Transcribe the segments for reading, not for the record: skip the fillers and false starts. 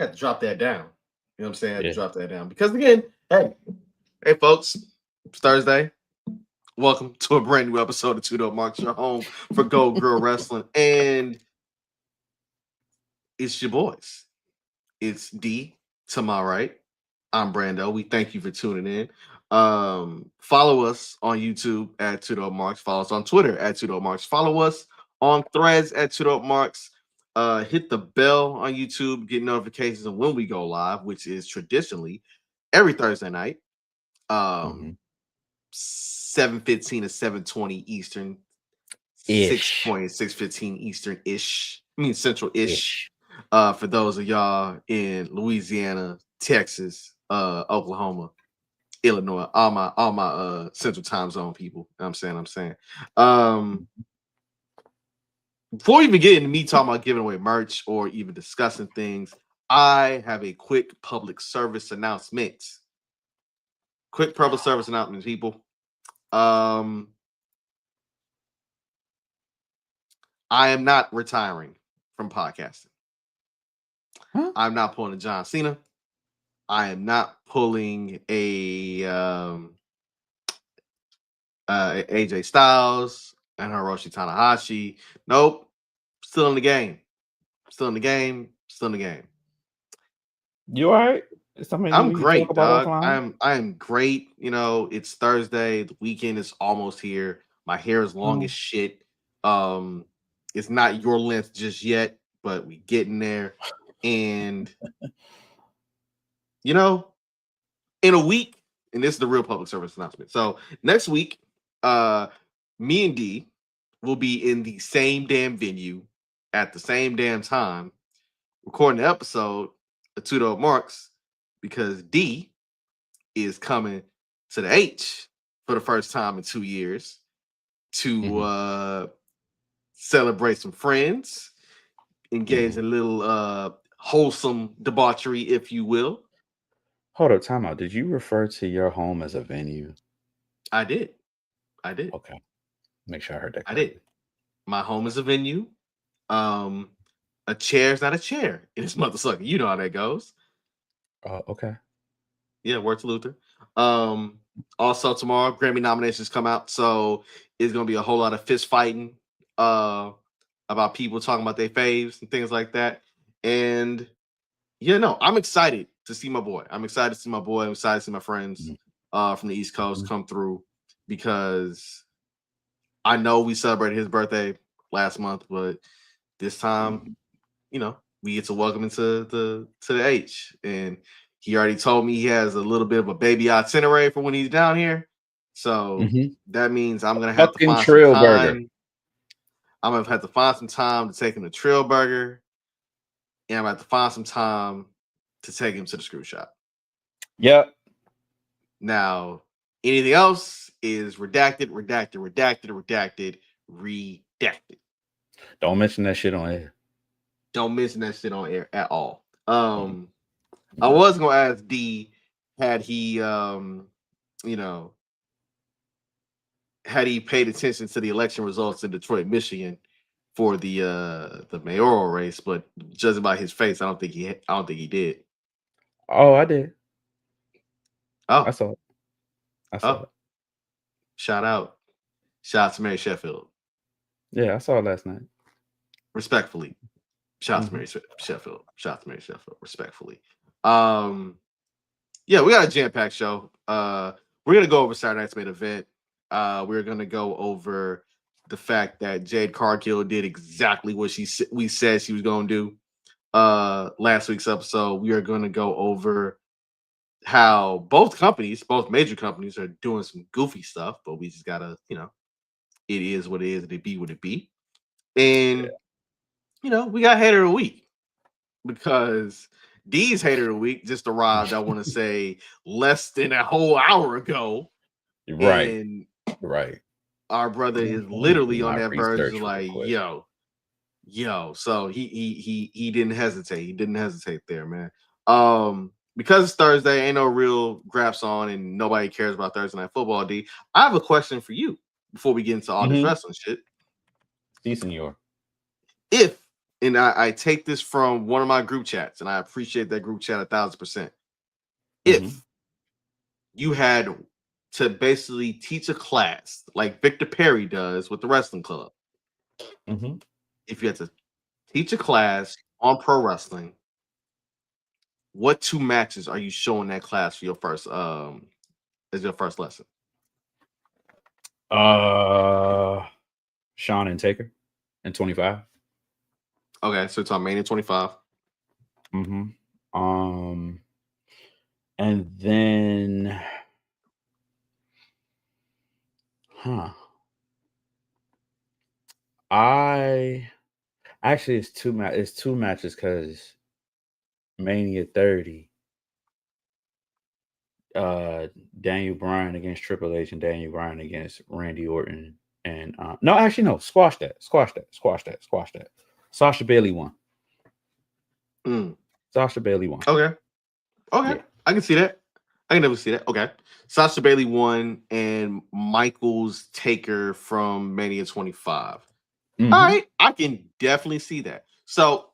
Had to drop that down. You know what I'm saying? I had to Yeah. drop that down because again, hey folks, it's Thursday. Welcome to a brand new episode of 2DopeMarks, your home for Go Girl Wrestling, and it's your boys. It's D to my right. I'm Brando. We thank you for tuning in. Follow us on YouTube at 2DopeMarks. Follow us on Twitter at 2DopeMarks. Follow us on Threads at 2DopeMarks. Hit the bell on YouTube, get notifications of when we go live, which is traditionally every Thursday night. Mm-hmm. 7:15 to 7:20 Eastern, Ish. 6:15 Eastern ish. I mean Central ish. Ish. For those of y'all in Louisiana, Texas, Oklahoma, Illinois, all my Central Time Zone people. I'm saying. Before we even get into me talking about giving away merch or even discussing things, I have a quick public service announcement. Quick public service announcement, people. I am not retiring from podcasting. Huh? I'm not pulling a John Cena. I am not pulling a AJ Styles and Hiroshi Tanahashi. Nope. Still in the game. Still in the game. Still in the game. You all right? Something I'm we can talk great, about dog. offline? I'm great. You know, it's Thursday. The weekend is almost here. My hair is long as shit. It's not your length just yet, but we getting there. And you know, in a week, and this is the real public service announcement. So next week, me and D will be in the same damn venue at the same damn time, recording the episode of 2DopeMarks, because D is coming to the H for the first time in 2 years to celebrate some friends, engage in a little wholesome debauchery, if you will. Hold up, time out. Did you refer to your home as a venue? I did. Okay. Make sure I heard that I correctly. did. My home is a venue. A chair is not a chair. It's motherfucker. You know how that goes. Okay. Yeah, word to Luther. Also tomorrow, Grammy nominations come out, so it's gonna be a whole lot of fist fighting about people talking about their faves and things like that. And yeah, no, I'm excited to see my boy. I'm excited to see my boy. I'm excited to see my friends from the East Coast come through, because I know we celebrated his birthday last month, but this time, you know, we get to welcome him to the H. And he already told me he has a little bit of a baby itinerary for when he's down here. So that means I'm gonna have to Fucking find some Trill Burger. time. I'm gonna have to find some time to take him to Trill Burger, and I'm gonna have to find some time to take him to the Screw Shop. Yep. Now, anything else is redacted. Don't mention that shit on air. Don't mention that shit on air at all. I was gonna ask D, had he you know, had he paid attention to the election results in Detroit, Michigan for the mayoral race, but judging by his face, I don't think he did. Oh, I did. Oh, I saw it. Shout out to Mary Sheffield. Yeah, I saw it last night. Respectfully. Shout out to Mary Sheffield. Respectfully. Yeah, we got a jam-packed show. We're gonna go over Saturday night's main event. We're gonna go over the fact that Jade Cargill did exactly what we said she was gonna do. Last week's episode, we are gonna go over how both major companies, are doing some goofy stuff, but we just gotta, it is what it is, and it be what it be. And we got hater of the week, because D's hater of the week just arrived, I want to say, less than a whole hour ago. Right. And right. Our brother is literally on that verge of like, yo. So he didn't hesitate. He didn't hesitate there, man. Because it's Thursday, ain't no real graphs on, and nobody cares about Thursday Night Football. D, I have a question for you before we get into all this wrestling shit. Si, senor. If and I take this from one of my group chats, and I appreciate that group chat 1,000%. If you had to basically teach a class like Victor Perry does with the wrestling club, if you had to teach a class on pro wrestling, what 2 matches are you showing that class for your first as your first lesson? Shawn and Taker in 25. Okay, so it's on Mania 25. And then it's two matches because Mania 30. Daniel Bryan against Triple H and Daniel Bryan against Randy Orton. And no, squash that. Sasha Bailey won. Sasha Bailey won. Okay. Yeah. I can see that. I can never see that. Okay. Sasha Bailey won and Michaels Taker from Mania 25. All right. I can definitely see that. So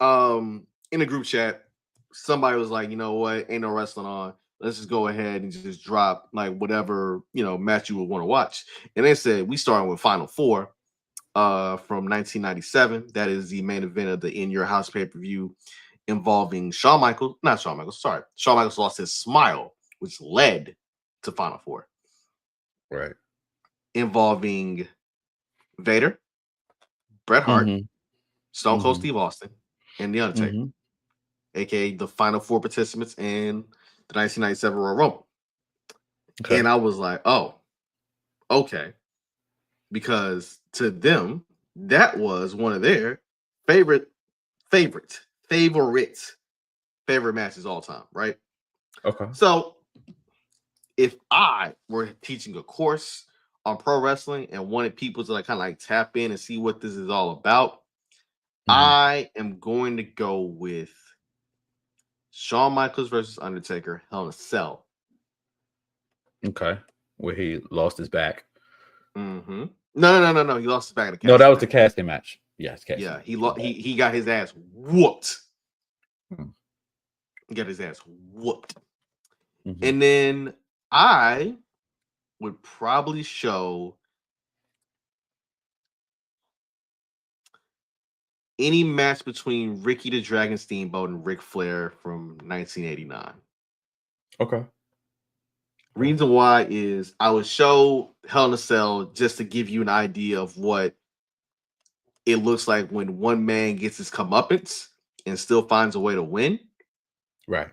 in the group chat, somebody was like, you know what, ain't no wrestling on. Let's just go ahead and just drop like whatever, match you would want to watch. And they said we starting with Final Four from 1997. That is the main event of the In Your House pay-per-view involving Shawn Michaels lost his smile, which led to Final Four. Right. Involving Vader, Bret Hart, Stone Cold Steve Austin, and The Undertaker, aka the Final Four participants in the 1997 Royal Rumble. Okay. And I was like, oh, okay. Because to them, that was one of their favorite matches all time, right? Okay. So if I were teaching a course on pro wrestling and wanted people to kind of tap in and see what this is all about, I am going to go with Shawn Michaels versus Undertaker, Hell in a Cell. Okay. Where he lost his back. No. He lost his back in the casting. No, that was the casting match. Yes, yeah. He got his ass whooped. He got his ass whooped. And then I would probably show any match between Ricky the Dragon Steamboat and Ric Flair from 1989. Okay. Reason why is I would show Hell in a Cell just to give you an idea of what it looks like when one man gets his comeuppance and still finds a way to win. Right.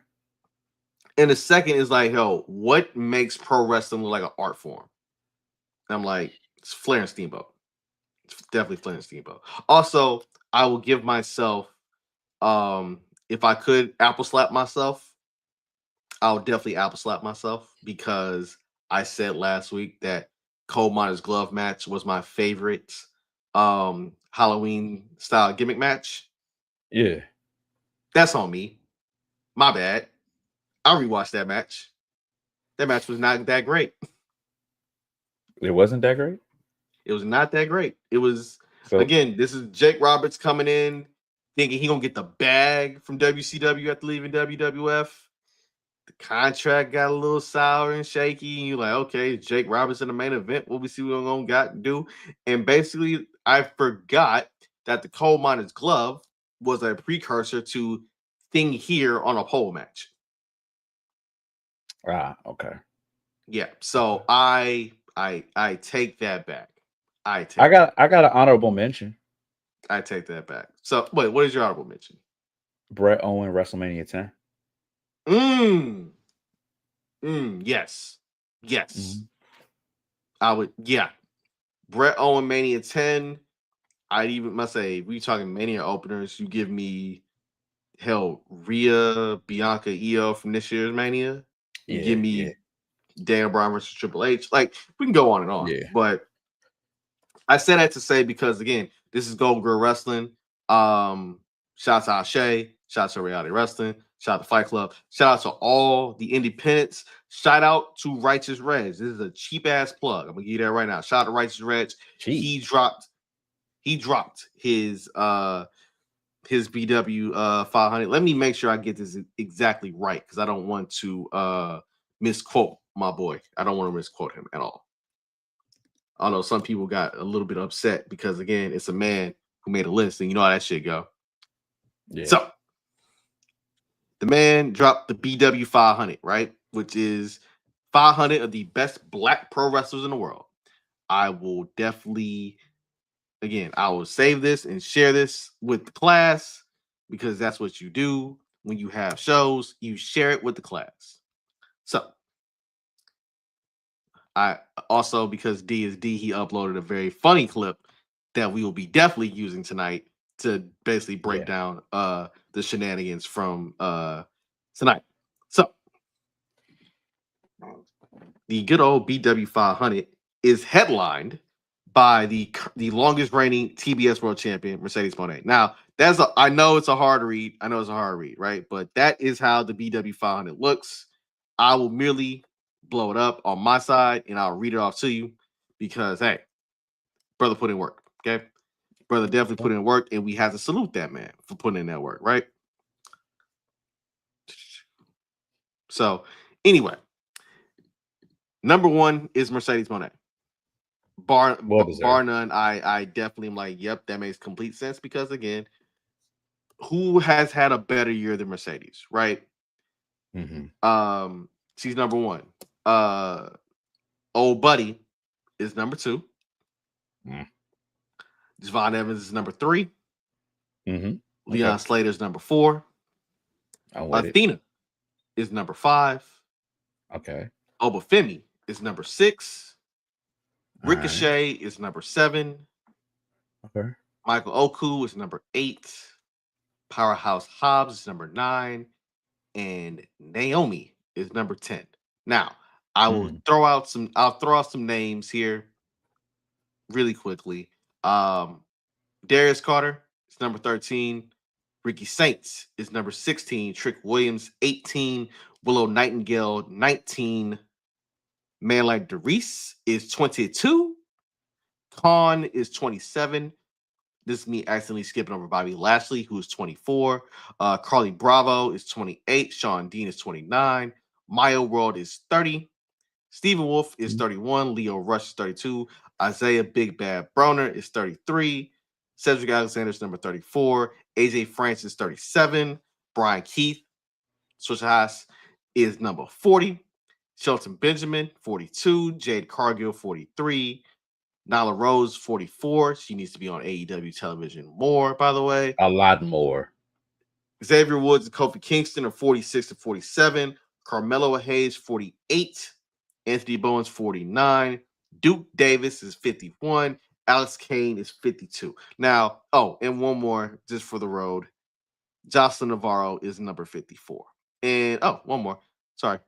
And the second is what makes pro wrestling look like an art form? And I'm like, it's Flair and Steamboat. It's definitely Flair and Steamboat. Also, I will give myself, if I could apple slap myself, I'll definitely apple slap myself because I said last week that Coal Miner's Glove match was my favorite Halloween style gimmick match. Yeah. That's on me. My bad. I rewatched that match. That match was not that great. It wasn't that great? It was not that great. It was, again, this is Jake Roberts coming in thinking he going to get the bag from WCW after leaving WWF. The contract got a little sour and shaky. And you're like, okay, Jake Roberts in the main event. What we see we're going to do. And basically, I forgot that the Coal Miner's Glove was a precursor to Thing Here on a pole match. Okay. Yeah. So I take that back. I got an honorable mention. I take that back. So wait, what is your honorable mention? Bret Owen, WrestleMania 10. Yes. I would. Yeah. Bret Owen Mania 10. I'd even must say, we talking Mania openers. You give me Rhea, Bianca, Io from this year's Mania. You give me Daniel Bryan versus Triple H. Like, we can go on and on. Yeah. But I said that to say because again, this is Golden Girl Wrestling. Shout out to Ashe, shout out to Reality Wrestling, shout out to Fight Club, shout out to all the independents, shout out to Righteous Reg. This is a cheap ass plug. I'm gonna give you that right now. Shout out to Righteous Reg. He dropped his his BW 500. Let me make sure I get this exactly right because I don't want to misquote my boy. I don't want to misquote him at all. I know some people got a little bit upset because again, it's a man who made a list, and you know how that shit go. Yeah. So the man dropped the BW 500, right? Which is 500 of the best black pro wrestlers in the world. I will definitely, again, I will save this and share this with the class because that's what you do when you have shows. You share it with the class. So I also, because D is D, he uploaded a very funny clip that we will be definitely using tonight to basically break down the shenanigans from tonight. So the good old BW 500 is headlined by the longest reigning TBS World Champion Mercedes Moné. Now I know it's a hard read. I know it's a hard read, right? But that is how the BW 500 looks. I will merely blow it up on my side and I'll read it off to you because hey, brother put in work. Okay, brother definitely put in work, and we have to salute that man for putting in that work, right? So anyway, number one is Mercedes Moné. Bar none. I definitely am like, yep, that makes complete sense because again, who has had a better year than Mercedes, right? Mm-hmm. She's number one. Old Buddy is number two. Javon Evans is number three. Mm-hmm. Leon Slater is number four. Athena is number five. Okay. Obafemi is number six. Ricochet is number seven. Okay. Michael Oku is number 8. Powerhouse Hobbs is number 9. And Naomi is number 10. Now, I'll throw out some names here really quickly. Darius Carter is number 13. Ricky Saints is number 16. Trick Williams, 18. Willow Nightingale, 19. Man like Darice is 22. Khan is 27. This is me accidentally skipping over Bobby Lashley, who is 24. Carly Bravo is 28. Sean Dean is 29. Maya World is 30. Stephen Wolf is 31. Leo Rush is 32. Isaiah Big Bad Broner is 33. Cedric Alexander is number 34. AJ Francis 37. Brian Keith, Swisher Haas, is number 40. Shelton Benjamin, 42. Jade Cargill, 43. Nyla Rose, 44. She needs to be on AEW television more, by the way. A lot more. Xavier Woods and Kofi Kingston are 46 and 47. Carmelo Hayes, 48. Anthony Bowens, 49. Duke Davis is 51. Alex Kane is 52. Now, and one more just for the road. Jocelyn Navarro is number 54. And, one more. Sorry.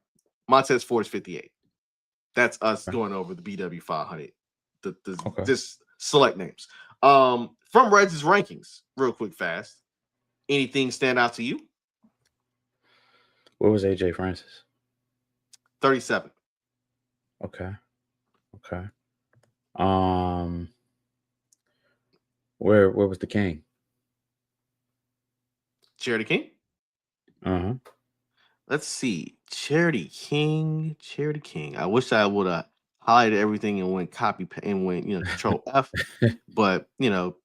Montez Ford is 58. That's us going over the BW 500. Just select names. From Reds' rankings, real quick, fast. Anything stand out to you? What was AJ Francis? 37. Okay. Where was the King? Charity King? Uh-huh. Let's see. Charity King. I wish I would have highlighted everything and went copy and went, control F. But,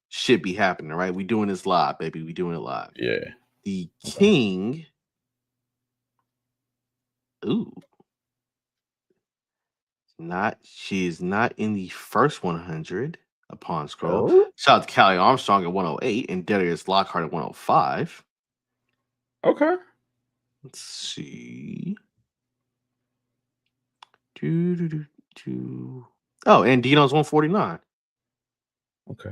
shit be happening, right? We doing this live, baby. We doing it live. Yeah. The King. Ooh. She is not in the first 100 upon scroll. Oh. Shout out to Callie Armstrong at 108 and Darius Lockhart at 105. Okay. Let's see. Oh, and Dino's 149. Okay.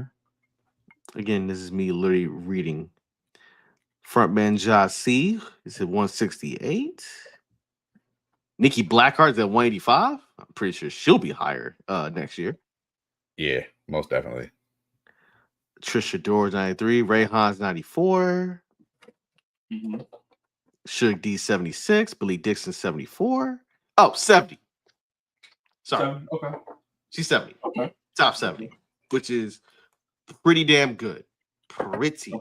Again, this is me literally reading. Frontman Jasi is at 168. Nikki Blackheart's at 185. I'm pretty sure she'll be higher next year. Yeah, most definitely. Trisha Doors 93. Ray Hans 94. Mm-hmm. Suge D 76. Billy Dixon 74. Oh, 70. Sorry. Okay. She's 70. Okay. Top 70, which is pretty damn good. Pretty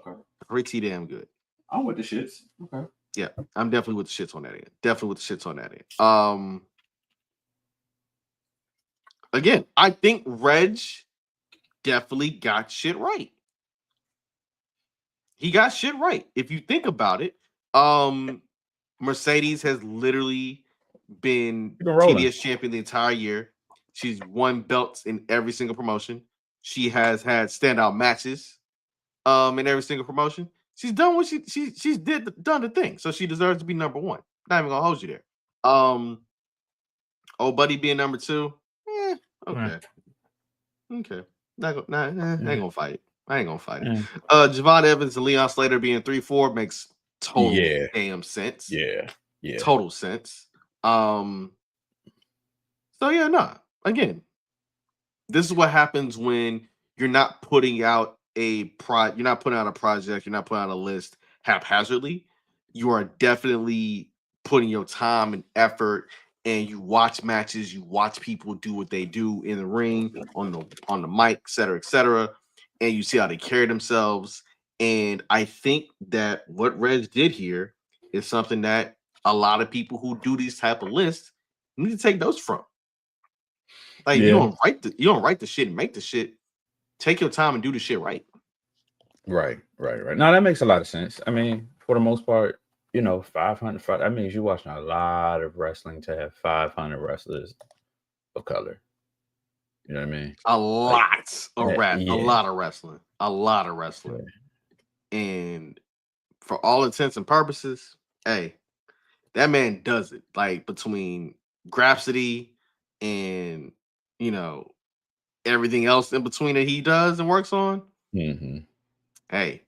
pretty damn good. I'm with the shits. Okay. Yeah, I'm definitely with the shits on that end. Definitely with the shits on that end. Again, I think Reg definitely got shit right. He got shit right. If you think about it, Mercedes has literally been TBS champion the entire year. She's won belts in every single promotion. She has had standout matches in every single promotion. She's done what she's done the thing. So she deserves to be number one. Not even gonna hold you there. Oh, Buddy being number two. Okay. Okay. Ain't gonna fight. I ain't gonna fight it. Javon Evans and Leon Slater being 3-4 makes total damn sense. Yeah. Total sense. So yeah, again, this is what happens when you're not putting out a project, you're not putting out a list haphazardly. You are definitely putting your time and effort, and you watch matches, you watch people do what they do in the ring, on the mic, et cetera, and you see how they carry themselves. And I think that what Reg did here is something that a lot of people who do these type of lists need to take notes from. Like you don't write the shit and make the shit. Take your time and do the shit right. Right. Now that makes a lot of sense. I mean, for the most part, 500. That means you're watching a lot of wrestling to have 500 wrestlers of color. You know what I mean? A lot of wrestling. Yeah. And for all intents and purposes, hey, that man does it. Like between Grapsody and everything else in between that he does and works on. Mm-hmm. Hey,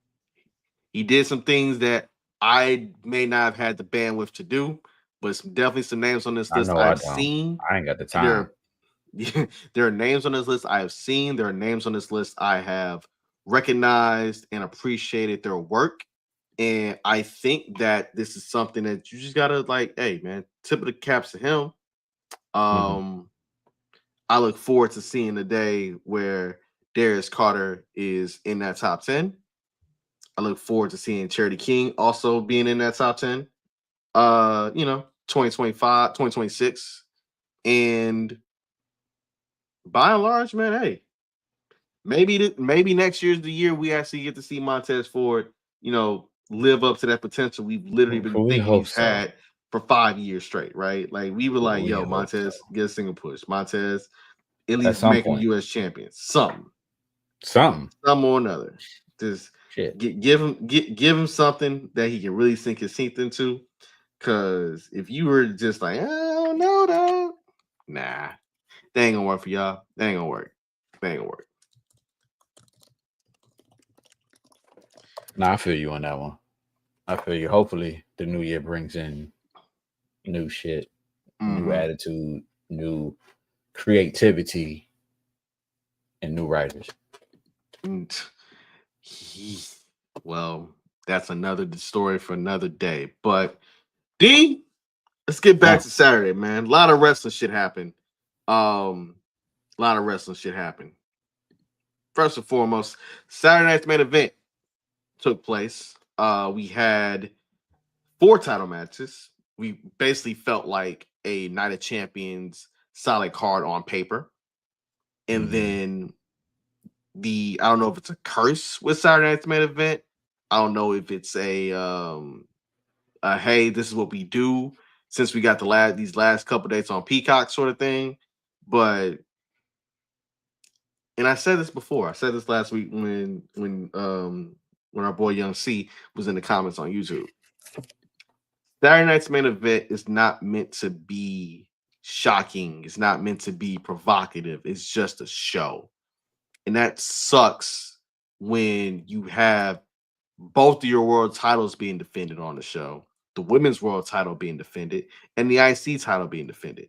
he did some things that I may not have had the bandwidth to do, but definitely some names on this list I've seen. I ain't got the time. There are names on this list I have seen. There are names on this list I have recognized and appreciated their work. And I think that this is something that you just gotta hey man, tip of the caps to him. I look forward to seeing the day where Darius Carter is in that top 10. I look forward to seeing Charity King also being in that top 10. 2025, 2026. And by and large, man, hey, maybe next year's the year we actually get to see Montez Ford, live up to that potential we've literally been thinking he's had for 5 years straight, right? Like we were like, yo, Montez, get a single push. Montez, at least make him U.S. champion. Something or another. Just give him something that he can really sink his teeth into. Because if you were just like, oh no, dog, nah, that ain't gonna work for y'all. That ain't gonna work. Nah, I feel you on that one. I feel you. Hopefully, the new year brings in new shit, new attitude, new creativity, and new writers. Well, that's another story for another day. But D, let's get back to Saturday, man. A lot of wrestling shit happened. First and foremost, Saturday night's main event took place. We had 4 title matches. We basically felt like a Night of Champions solid card on paper. And then I don't know if it's a curse with Saturday night's main event. I don't know if it's a hey, this is what we do since we got these last couple dates on Peacock sort of thing. But and I said this before. I said this last week when our boy Young C was in the comments on YouTube. Saturday night's main event is not meant to be shocking. It's not meant to be provocative. It's just a show. And that sucks when you have both of your world titles being defended on the show, the women's world title being defended, and the IC title being defended.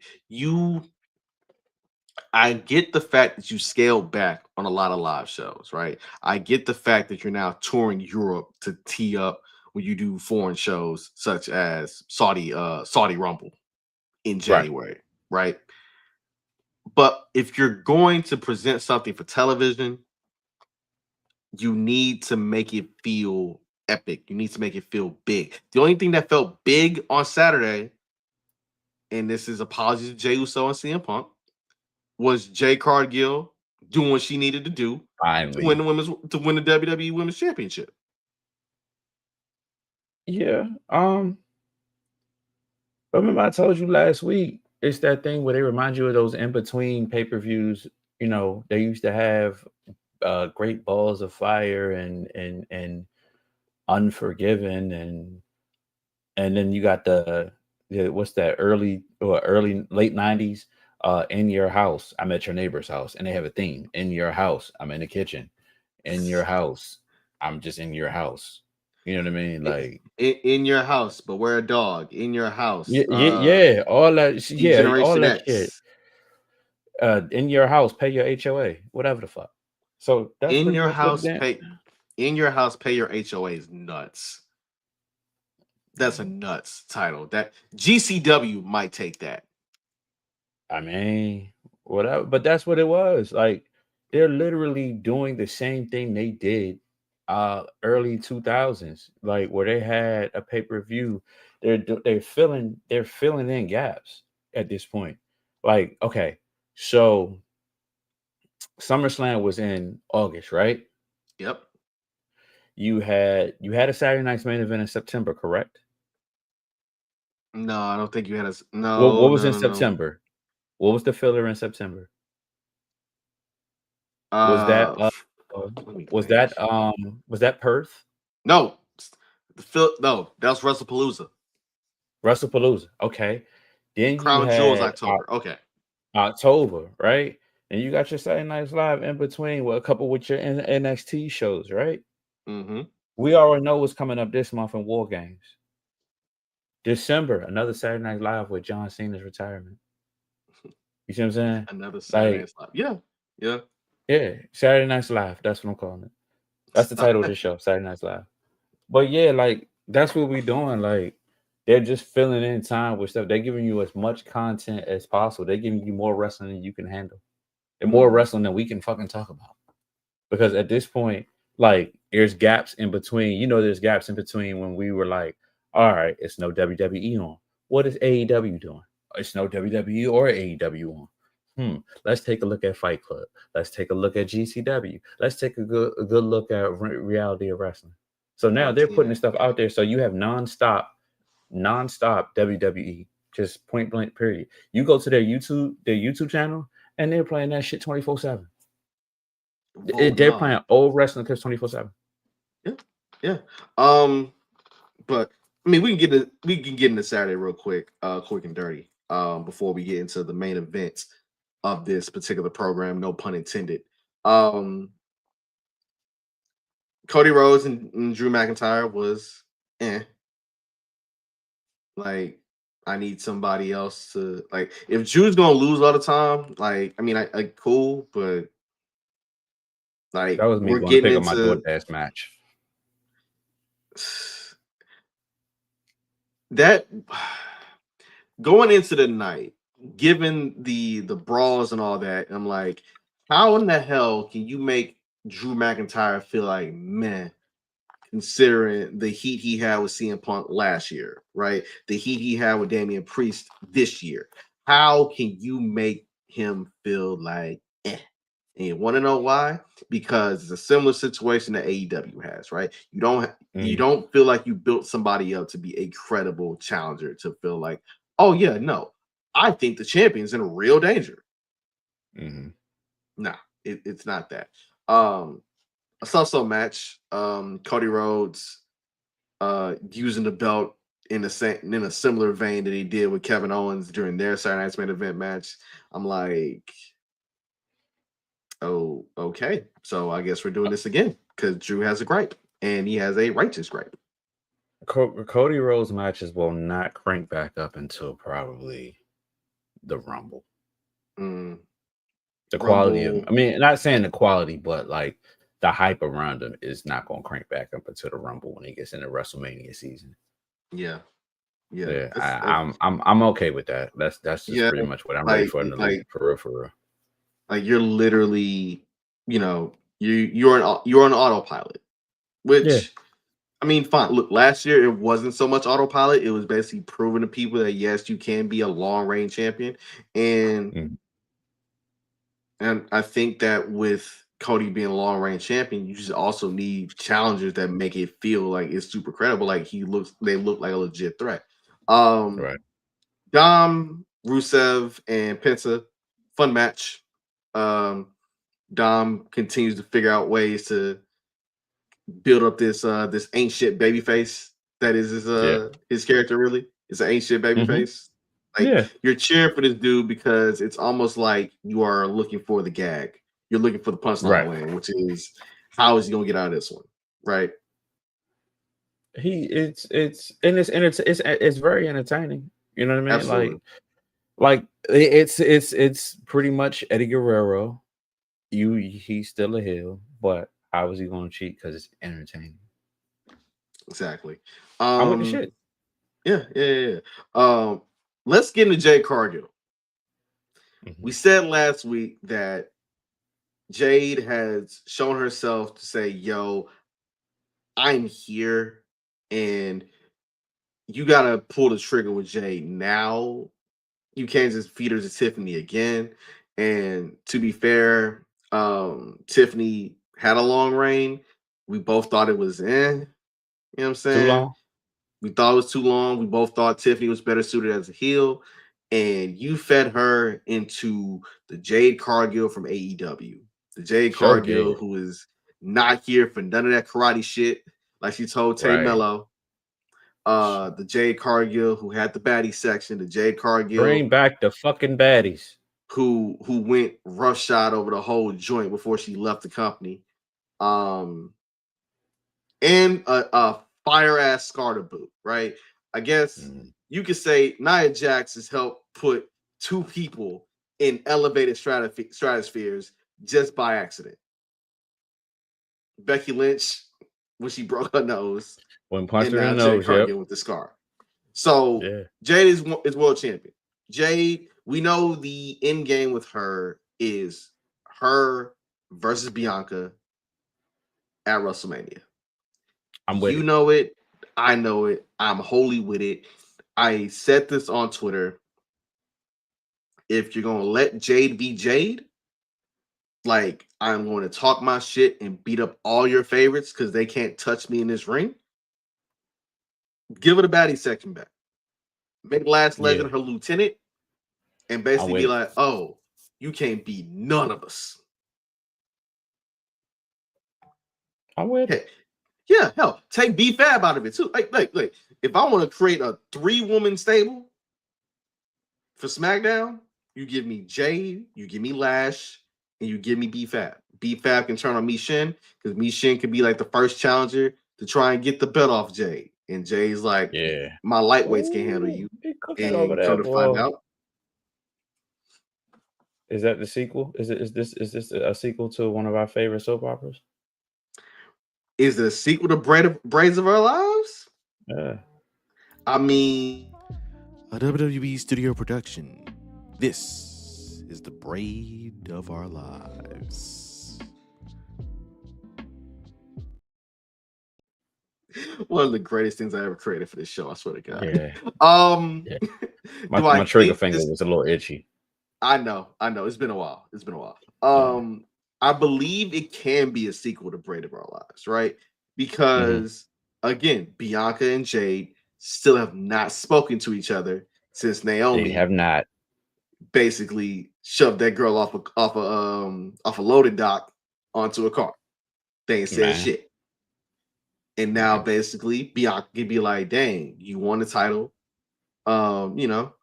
I get the fact that you scaled back on a lot of live shows, right? I get the fact that you're now touring Europe to tee up when you do foreign shows such as Saudi Rumble in January, right? But if you're going to present something for television, you need to make it feel epic. You need to make it feel big. The only thing that felt big on Saturday, and this is apologies to Jey Uso and CM Punk, was Jade Cargill doing what she needed to do to win Finally. the WWE Women's Championship. Yeah. Remember I told you last week, it's that thing where they remind you of those in-between pay-per-views. You know, they used to have Great Balls of Fire and Unforgiven, and then you got the what's that, early late 90s, In Your House, I'm at Your Neighbor's House, and they have a theme. In Your House, I'm in the kitchen. In Your House, I'm just in your house. You know what I mean? Like, In your house, but we're a dog. In your house. yeah, all that, all Generation that shit. X. In Your House, pay your HOA, whatever the fuck. So that's In pretty your much what it house, is. in your house, pay your HOA is nuts. That's a nuts title. That GCW might take that. I mean, whatever, but that's what it was. Like, they're literally doing the same thing they did early 2000s, like where they had a pay-per-view. They're filling in gaps at this point. Like, okay, so SummerSlam was in August, right? Yep. You had a Saturday night's main event in September, correct? No, I don't think you had a What no, was no, in no, no. September? What was the filler in September? Was that Uh, let me think. was that Perth? No, no, that was WrestlePalooza. WrestlePalooza. Okay. Then you Crown Jewels had October. Okay. October, right? And you got your Saturday Nights Live in between with a couple with your NXT shows, right? Mm-hmm. We already know what's coming up this month in War Games. December, another Saturday Night Live with John Cena's retirement. You see what I'm saying? Another Saturday Like, Night Live. Yeah. Yeah. yeah, Saturday Nights Live. That's what I'm calling it. That's the title of the show, Saturday Nights Live. But yeah, like, that's what we're doing. Like, they're just filling in time with stuff. They're giving you as much content as possible. They're giving you more wrestling than you can handle, and more wrestling than we can fucking talk about. Because at this point, like, there's gaps in between. You know, there's gaps in between when we were like, all right, it's no WWE on. What is AEW doing? It's no WWE or AEW on. Let's take a look at Fight Club. Let's take a look at GCW. Let's take a good look at Reality of Wrestling. So now they're putting this stuff out there. So you have nonstop WWE, just point blank period. You go to their YouTube channel, and they're playing that shit 24/7. They're playing old wrestling clips 24/7. Yeah, yeah. But I mean, we can get into Saturday real quick, quick and dirty, before we get into the main event of this particular program. No pun intended. Cody Rhodes and Drew McIntyre was, like, I need somebody else to, like, if Drew's gonna lose all the time, like, I mean, I cool, but like, That was me we're going to getting pick up my into DoorDash match. that going into the night, given the brawls and all that. I'm like, how in the hell can you make Drew McIntyre feel like, man, considering the heat he had with CM Punk last year, right? The heat he had with Damian Priest this year. How can you make him feel like, And you want to know why? Because it's a similar situation that AEW has, right? You don't feel like you built somebody up to be a credible challenger, to feel like, oh yeah, no, I think the champion's in real danger. Nah, it's not that. A so match. Cody Rhodes using the belt in a similar vein that he did with Kevin Owens during their Saturday Night's main event match. I'm like, oh, okay. So I guess we're doing this again because Drew has a gripe, and he has a righteous gripe. Cody Rhodes matches will not crank back up until probably the Rumble. The quality of, I mean, not saying the quality, but like the hype around him is not going to crank back up until the Rumble when he gets into WrestleMania season. Yeah. I'm okay with that. That's just pretty much what I'm ready for in the league, for real. Like, you're literally, you're on autopilot, which I mean, fine. Look, last year it wasn't so much autopilot. It was basically proving to people that yes, you can be a long range champion, and Mm. and I think that with Cody being a long range champion, you just also need challengers that make it feel like it's super credible. Like they look like a legit threat. Um, Right. Dom, Rusev, and Penta, fun match. Um, Dom continues to figure out ways to build up this ain't shit baby face that is Yeah. his character really. It's an ain't shit baby Hmm. face. Like Yeah. you're cheering for this dude because it's almost like you are looking for the gag. You're looking for the punchline Right. win, which is how is he gonna get out of this one? Right. It's very entertaining. You know what I mean? Absolutely. It's pretty much Eddie Guerrero. He's still a heel, but how is he going to cheat? Because it's entertaining. Exactly. I'm with the Um shit. yeah. Let's get into Jade Cargill. We Mhm. said last week that Jade has shown herself to say, yo, I'm here and you gotta pull the trigger with Jade now. You can't just feed her to Tiffany again. And to be fair, Tiffany had a long reign. We both thought it was you know what I'm Too saying? long. We thought it was too long. We both thought Tiffany was better suited as a heel. And you fed her into the Jade Cargill from AEW. The Jade Sure Cargill did. who is not here for none of that karate shit, like she told Tay Right. Mello. The Jade Cargill who had the baddie section, the Jade Cargill Bring back the fucking baddies. who went roughshod over the whole joint before she left the company. Um, and a fire ass scar to boot, right? I guess Mm. you could say Nia Jax has helped put two people in elevated stratospheres just by accident. Becky Lynch when she broke her nose, When punched and her in now the Jade nose. Yep. Cargill with the scar. So Yeah. Jade is world champion. Jade, we know the end game with her is her versus Bianca at WrestleMania. I'm with You it. know it. I know it. I'm wholly with it. I said this on Twitter. If you're gonna let Jade be Jade, like I'm going to talk my shit and beat up all your favorites because they can't touch me in this ring. Give her the baddie section back. Make Last Yeah. Legend her lieutenant and I'm basically with be it. like, oh, you can't beat none of us. I'm with it. Hey, yeah, hell, take B Fab out of it too. Like, if I want to create a 3-woman stable for SmackDown, you give me Jade, you give me Lash, and you give me B Fab. B Fab can turn on Mi Shin because Mi Shin can be like the first challenger to try and get the belt off Jade. And Jay's like, Yeah. my lightweights can handle Oh, you. they cooking over And there, come to find boy. out, Is that the sequel? Is this a sequel to one of our favorite soap operas? is it a sequel to Braids of Our Lives? Yeah. I mean, a WWE studio production. This is the Braid of Our Lives. One of the greatest things I ever created for this show. I swear to God. Yeah. Um, Yeah. do I My trigger think finger this? was a little itchy. I know. It's been a while. It's been a while. Yeah. I believe it can be a sequel to Braid of Our Lives, right? Hmm. Because again, Bianca and Jade still have not spoken to each other since They Naomi have not. basically shoved that girl off a loaded dock onto a car. They ain't said Man. shit. And now Man. basically Bianca can be like, dang, you won the title. You know,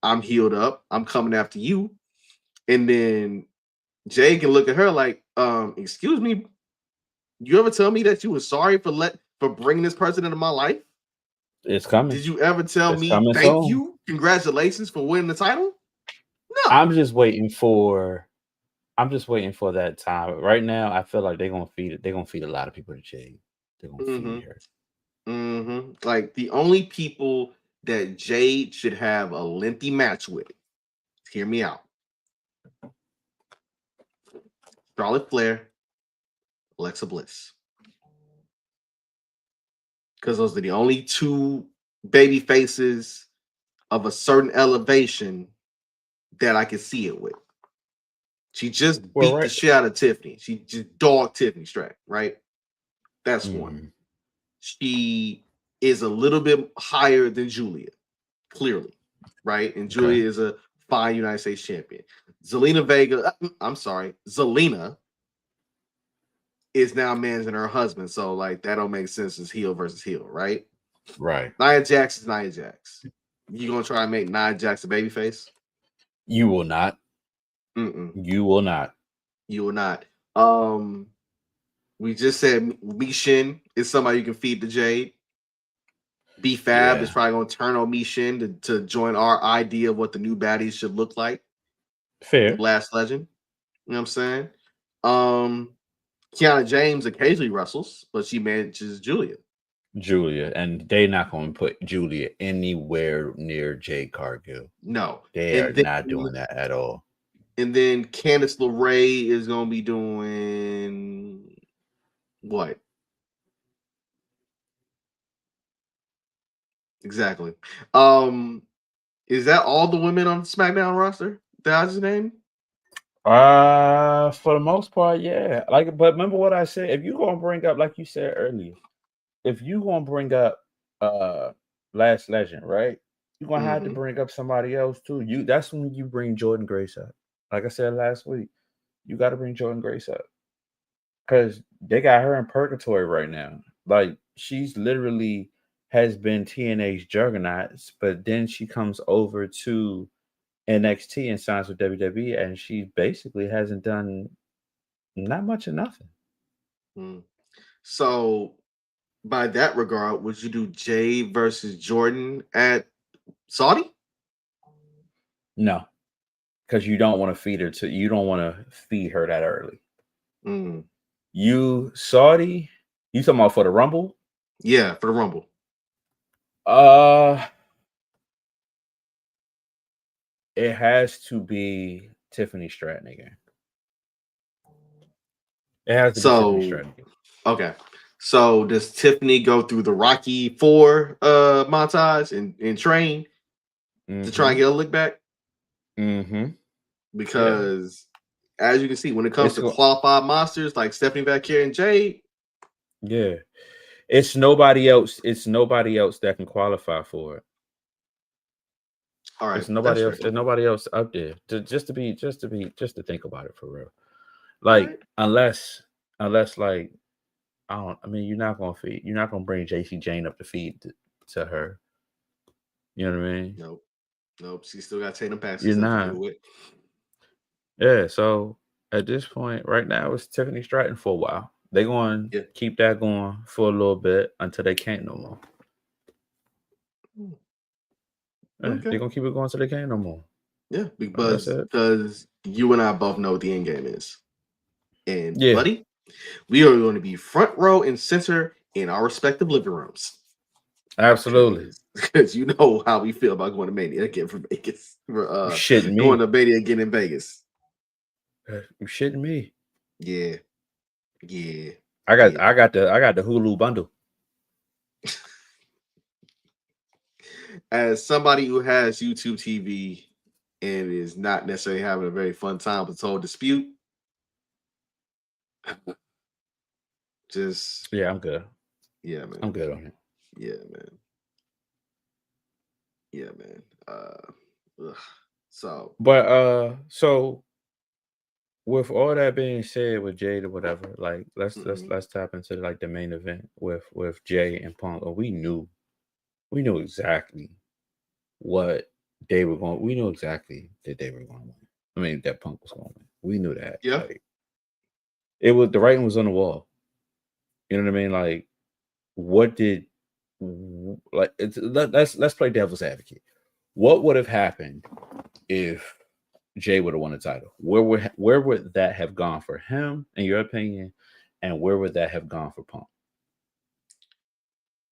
I'm healed up. I'm coming after you. And then Jay can look at her like, excuse me, you ever tell me that you were sorry for bringing this person into my life? It's coming. Did you ever tell It's me coming thank soon. you, congratulations for winning the title? No. I'm just waiting for that time. Right now, I feel like they're gonna feed a lot of people to Jade. They're gonna Mm-hmm. feed her. Mm-hmm. Like the only people that Jade should have a lengthy match with, hear me out. Charlotte Flair, Alexa Bliss. because those are the only two baby faces of a certain elevation that I can see it with. She just Well, beat the right. shit out of Tiffany. She just dogged Tiffany Stratton, right? That's one. She is a little bit higher than Julia, clearly, right? And Julia is a fine United States champion. Zelina Vega, I'm sorry, Zelina is now managing her husband. So, like, that don't make sense as heel versus heel, right? Right. Nia Jax is Nia Jax. You gonna try and make Nia Jax a babyface? You will not. You will not. You will not. We just said Mi Shin is somebody you can feed to Jade. B Fab is probably gonna turn on Mi Shin to join our idea of what the new baddies should look like. Fair. The Last Legend. You know what I'm saying? Kiana James occasionally wrestles, but she manages Julia. And they're not going to put Julia anywhere near Jade Cargill. No, they are not doing that at all. And then Candice LeRae is going to be doing what? Exactly. Is that all the women on the SmackDown roster that I just named? For the most part, yeah. Like, but remember what I said. If you're gonna bring up, like you said earlier, if you're gonna bring up Last Legend, right? You're gonna have to bring up somebody else too. That's when you bring Jordan Grace up. Like I said last week, you got to bring Jordan Grace up because they got her in purgatory right now. Like, she's literally has been TNA's juggernaut, but then she comes over to NXT and signs with WWE, and she basically hasn't done not much of nothing. So, by that regard, would you do Jay versus Jordan at Saudi? No, because you don't want to feed her you don't want to feed her that early. You Saudi, you talking about for the Rumble? Yeah, for the Rumble. It has to be Tiffany Stratton again. It has to be Tiffany Stratton again. Okay. So does Tiffany go through the Rocky IV montage and train to try and get a lick back? Because as you can see, when it comes to qualified monsters like Stephanie Vaquer and Jade, it's nobody else. It's nobody else that can qualify for it. All right, it's nobody else. There's nobody else up there. Just to think about it for real. Like, unless like, I mean, you're not gonna bring JC Jane up to feed to her. You know what I mean? Nope. She still got to take them passes. You're not. Yeah. So at this point, right now, it's Tiffany Stratton for a while. They're going to keep that going for a little bit until they can't no more. They're gonna keep it going until they can't no more. Yeah, because you and I both know what the end game is. And buddy, we are going to be front row and center in our respective living rooms. Absolutely. Because you know how we feel about going to Mania again for Vegas. Shitting me. Going to Mania again in Vegas. You shitting me. Yeah. I got the Hulu bundle. As somebody who has YouTube TV and is not necessarily having a very fun time with this whole dispute, I'm good. Yeah, man. I'm good on it. Yeah, man. So with all that being said, with Jade or whatever, like let's tap into like the main event with Jay and Punk. We knew exactly what they were going. We knew exactly that they were going to win. I mean, that Punk was going to win. We knew that. Yeah. Like, it was, the writing was on the wall. You know what I mean? Like, let's play devil's advocate. What would have happened if Jay would have won the title? Where would that have gone for him, in your opinion, and where would that have gone for Punk?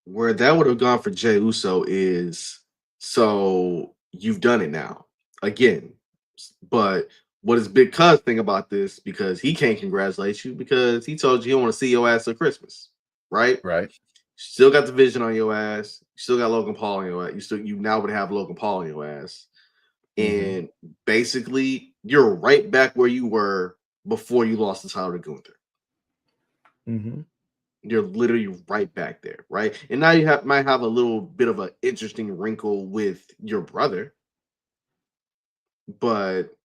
Where that would have gone for Jey Uso is, so you've done it now again. But what is Big Cuz thing about this? Because he can't congratulate you because he told you he want to see your ass at Christmas, right? Right. Still got the Vision on your ass. You still got Logan Paul on your ass. You now would have Logan Paul on your ass. And basically, you're right back where you were before you lost the title to Gunther. You're literally right back there, right? And now you might have a little bit of an interesting wrinkle with your brother, but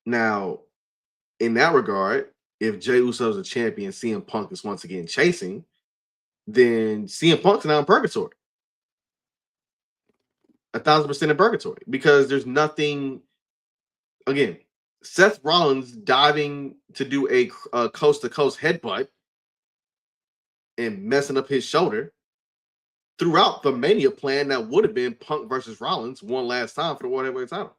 now in that regard, if Jey Uso is a champion, CM Punk is once again chasing, then CM Punk's now in purgatory. 1,000% in purgatory, because there's nothing. Again, Seth Rollins diving to do a coast-to-coast headbutt and messing up his shoulder throughout the Mania plan that would have been Punk versus Rollins one last time for the World Heavyweight title,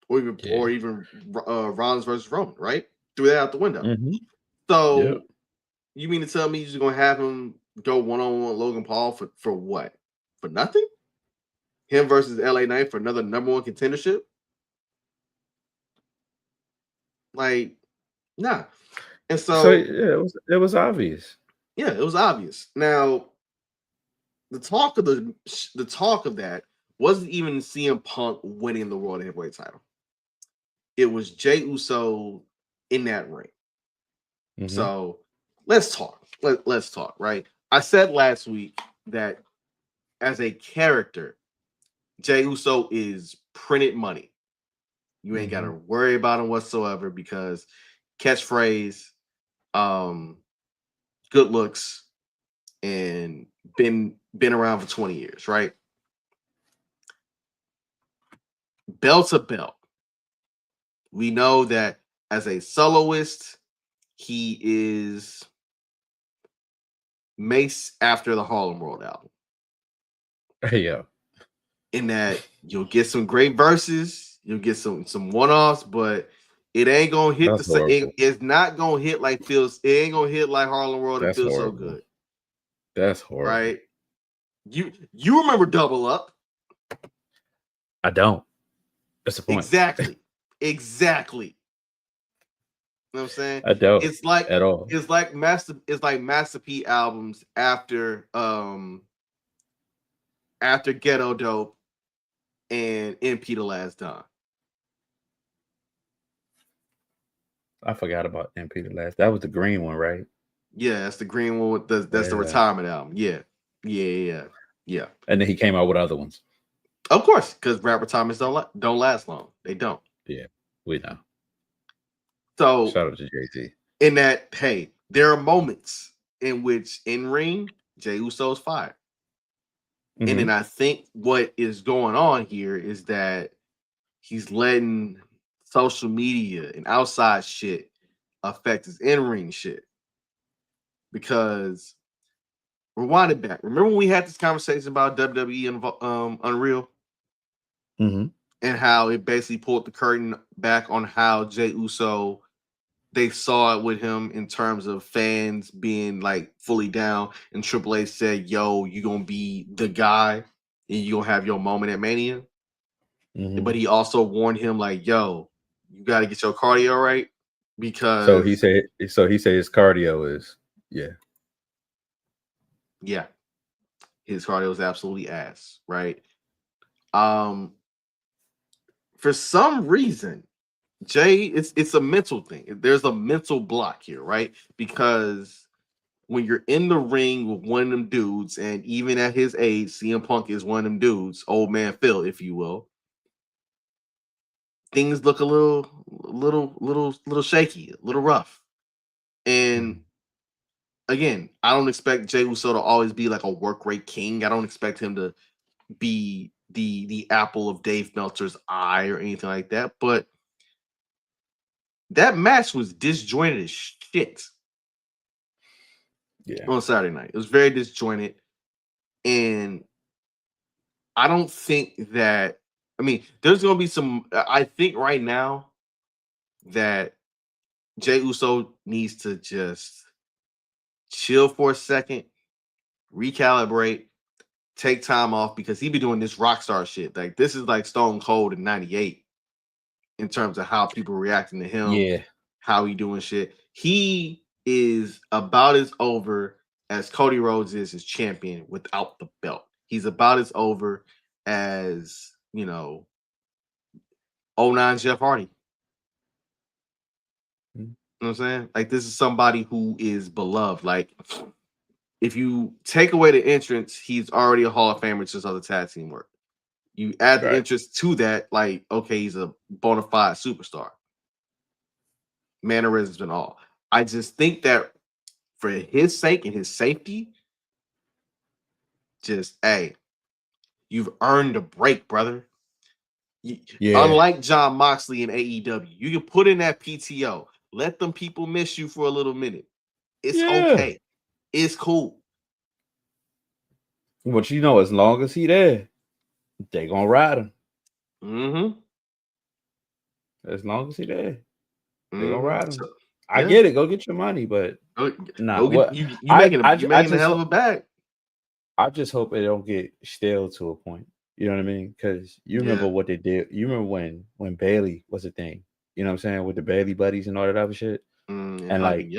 or even Rollins versus Roman, right? Threw that out the window. So you mean to tell me you're just gonna have him go one-on-one with Logan Paul for what? For nothing? Him versus LA Knight for another #1 contendership? Like, nah. And so yeah, it was obvious. Yeah, it was obvious. Now, the talk of that wasn't even CM Punk winning the World Heavyweight title. It was Jey Uso in that ring. So let's talk. Let's talk, right? I said last week that as a character, Jey Uso is printed money. You ain't got to worry about him whatsoever, because catchphrase, good looks, and been around for 20 years, right? Bell to belt. We know that as a soloist, he is Mace after the Harlem World album. Yeah. In that you'll get some great verses, you'll get some one-offs, but it ain't gonna hit it's not gonna hit like it ain't gonna hit like Harlem World. It feels so good. That's horrible. Right? You remember Double Up? I don't. That's the point. Exactly. You know what I'm saying? I don't. It's like at all. It's like Master P albums after Ghetto Dope and MP The Last Don. I forgot about MP The Last. That was the green one, right? Yeah, that's the green one. That's the retirement album. Yeah. And then he came out with other ones. Of course, because rap retirements don't last long. They don't. Yeah, we know. So shout out to Jay-Z. In that, hey, there are moments in which in ring, Jey Uso's fire. And then I think what is going on here is that he's letting social media and outside shit affect his in-ring shit. Because rewind it back. Remember when we had this conversation about WWE and Unreal? And how it basically pulled the curtain back on how Jey Uso, they saw it with him in terms of fans being like fully down, and Triple H said, yo, you're gonna be the guy and you're gonna have your moment at Mania. But he also warned him, like, yo, you gotta get your cardio right, because so he said his cardio is his cardio is absolutely ass, right? For some reason, Jay, it's a mental thing. There's a mental block here, right? Because when you're in the ring with one of them dudes, and even at his age, CM Punk is one of them dudes, old man Phil, if you will, things look a little shaky, a little rough. And again, I don't expect Jey Uso to always be like a work rate king. I don't expect him to be the apple of Dave Meltzer's eye or anything like that. But that match was disjointed as shit. Yeah. On Saturday night. It was very disjointed. And I don't think that, I mean, there's going to be some, I think right now that Jey Uso needs to just chill for a second, recalibrate, take time off, because he be doing this rock star shit. Like, this is like Stone Cold in 98 in terms of how people reacting to him, how he doing shit. He is about as over as Cody Rhodes is as champion without the belt. He's about as over as, '09 Jeff Hardy. You know what I'm saying? Like, this is somebody who is beloved. Like, if you take away the entrance, he's already a Hall of Famer just other tag team work. You add the interest to that, like, okay, he's a bona fide superstar. Mannerisms and all. I just think that for his sake and his safety, just, hey, you've earned a break, brother. Unlike John Moxley in AEW, you can put in that PTO. Let them people miss you for a little minute. It's okay. It's cool. But as long as he there, they gonna ride him. Mm-hmm. As long as he there, they gonna ride him. So, I get it. Go get your money, but what you making a hell of a bag. I just hope it don't get stale to a point. You know what I mean? Because you remember what they did. You remember when Bailey was a thing. You know what I'm saying, with the Bailey buddies and all that other shit. And like,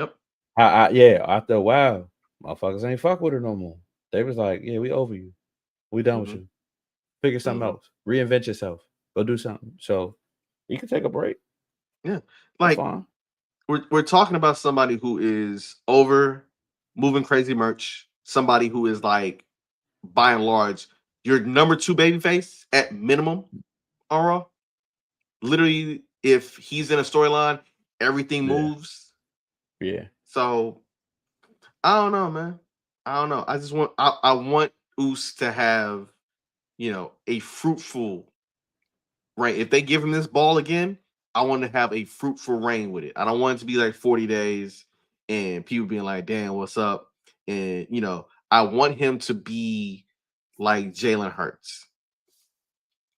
after a while, motherfuckers ain't fuck with her no more. They was like, yeah, we over you. We done with you. Figure something else. Reinvent yourself. Go do something. So you can take a break. Yeah, like we're talking about somebody who is over, moving crazy merch. Somebody who is, like, by and large, your number 2 babyface at minimum on Raw. Literally, if he's in a storyline, everything moves. Yeah. So I don't know, man. I don't know. I just want I want Uso to have, a fruitful reign. If they give him this ball again, I want to have a fruitful reign with it. I don't want it to be like 40 days and people being like, damn, what's up? And I want him to be like Jalen Hurts.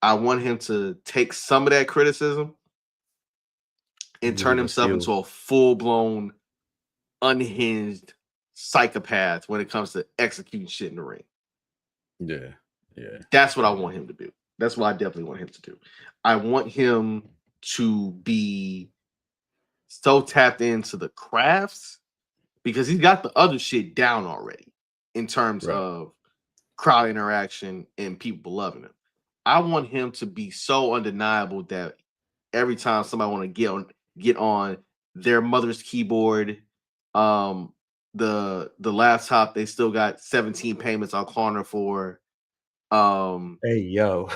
I want him to take some of that criticism and turn himself into a full-blown, unhinged psychopath when it comes to executing shit in the ring. Yeah. That's what I want him to do. That's what I definitely want him to do. I want him to be so tapped into the crafts because he's got the other shit down already in terms of crowd interaction and people loving him. I want him to be so undeniable that every time somebody want to get on their mother's keyboard, the laptop they still got 17 payments on corner for. Hey yo.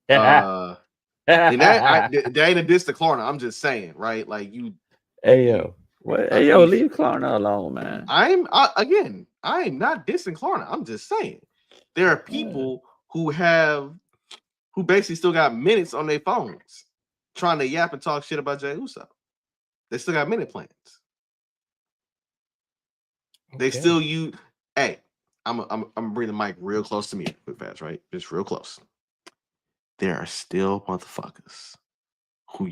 And that ain't a diss to Klarna. I'm just saying, right? Like, you. Hey yo. What? Hey yo, leave Klarna alone, man. I am not dissing Klarna. I'm just saying there are people who basically still got minutes on their phones trying to yap and talk shit about Jey Uso. They still got minute plans. They still use. Hey, I'm bringing the mic real close to me, quick fast, right? Just real close. There are still motherfuckers who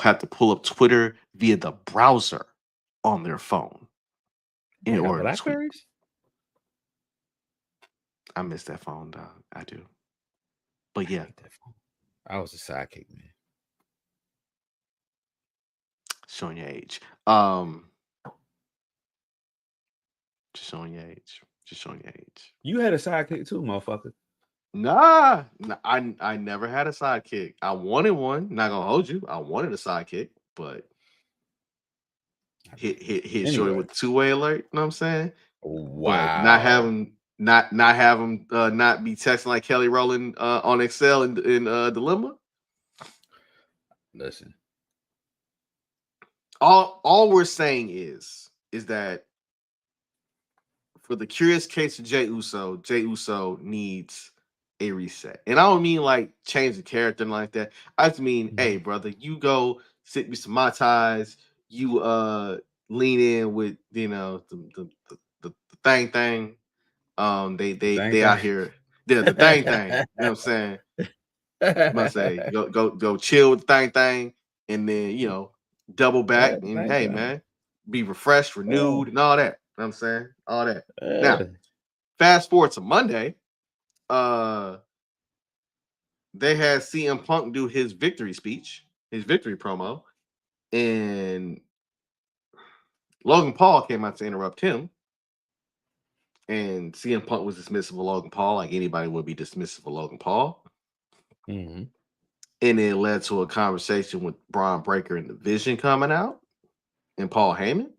have to pull up Twitter via the browser on their phone in order to tweet. I miss that phone, dog. I do. But yeah, I was a sidekick, man. Showing your age. Just showing your age. Just showing your age. You had a sidekick too, motherfucker. Nah, I never had a sidekick. I wanted one. Not gonna hold you. I wanted a sidekick, but hit shorty with 2-way alert. You know what I'm saying? Wow. But not have him not be texting like Kelly Rowland on Excel in Dilemma. Listen. All we're saying is that for the curious case of Jey Uso needs a reset. And I don't mean like change the character and like that. I just mean, hey, brother, you go sit me some Mai Tais, you lean in with the thing. They out here. The thing. You know what I'm saying? I must say, go chill with the thing, and then double back and hey, man, be refreshed, renewed, and all that. You know what I'm saying? All that. Now, fast forward to Monday. They had CM Punk do his victory speech, his victory promo, and Logan Paul came out to interrupt him, and CM Punk was dismissive of Logan Paul, like anybody would be dismissive of Logan Paul. Mm-hmm. And it led to a conversation with Braun Breaker and the Vision coming out, and Paul Heyman.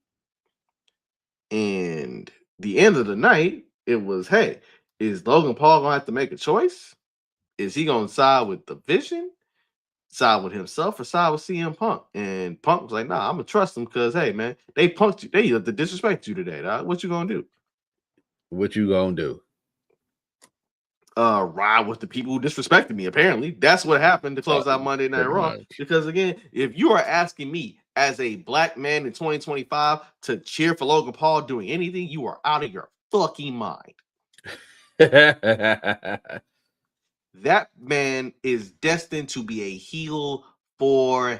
And the end of the night, it was, hey, is Logan Paul gonna have to make a choice? Is he gonna side with the Vision, side with himself, or side with CM Punk? And Punk was like, nah, I'm gonna trust him because hey man, they punked you, they disrespect you today, dog. What you gonna do? What you gonna do? Ride with the people who disrespected me. Apparently, that's what happened to close out Monday Night Pretty Raw. much. Because again, if you are asking me as a black man in 2025 to cheer for Logan Paul doing anything, you are out of your fucking mind. That man is destined to be a heel forever.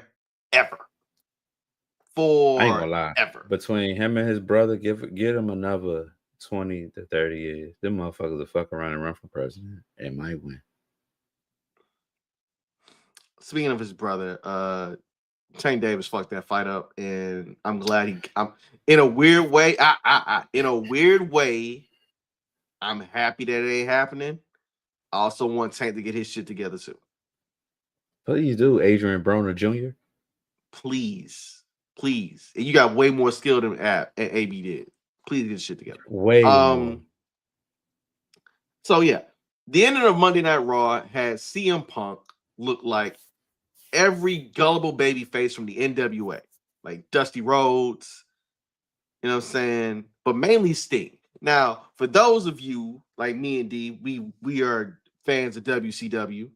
I ain't gonna lie. Forever. Between him and his brother, get him another 20 to 30 years. Them motherfuckers will fuck around and run for president and might win. Speaking of his brother, Tank Davis fucked that fight up, and I'm glad I'm in a weird way. In a weird way, I'm happy that it ain't happening. I also want Tank to get his shit together too. Please do, Adrian Broner Jr. Please. And you got way more skill than AB did. Please get your shit together. Way more. So yeah, the ending of Monday Night Raw had CM Punk look like every gullible baby face from the NWA, like Dusty Rhodes, you know what I'm saying? But mainly Sting. Now, for those of you like me and D, we are fans of WCW.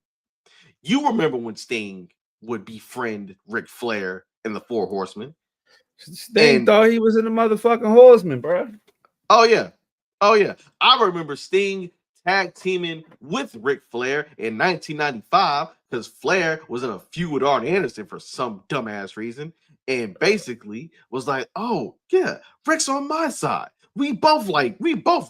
You remember when Sting would befriend Ric Flair and the Four Horsemen? Sting thought he was in the motherfucking Horseman, bro. Oh yeah. I remember Sting tag teaming with Ric Flair in 1995 because Flair was in a feud with Arn Anderson for some dumbass reason, and basically was like, "Oh yeah, Ric's on my side. We both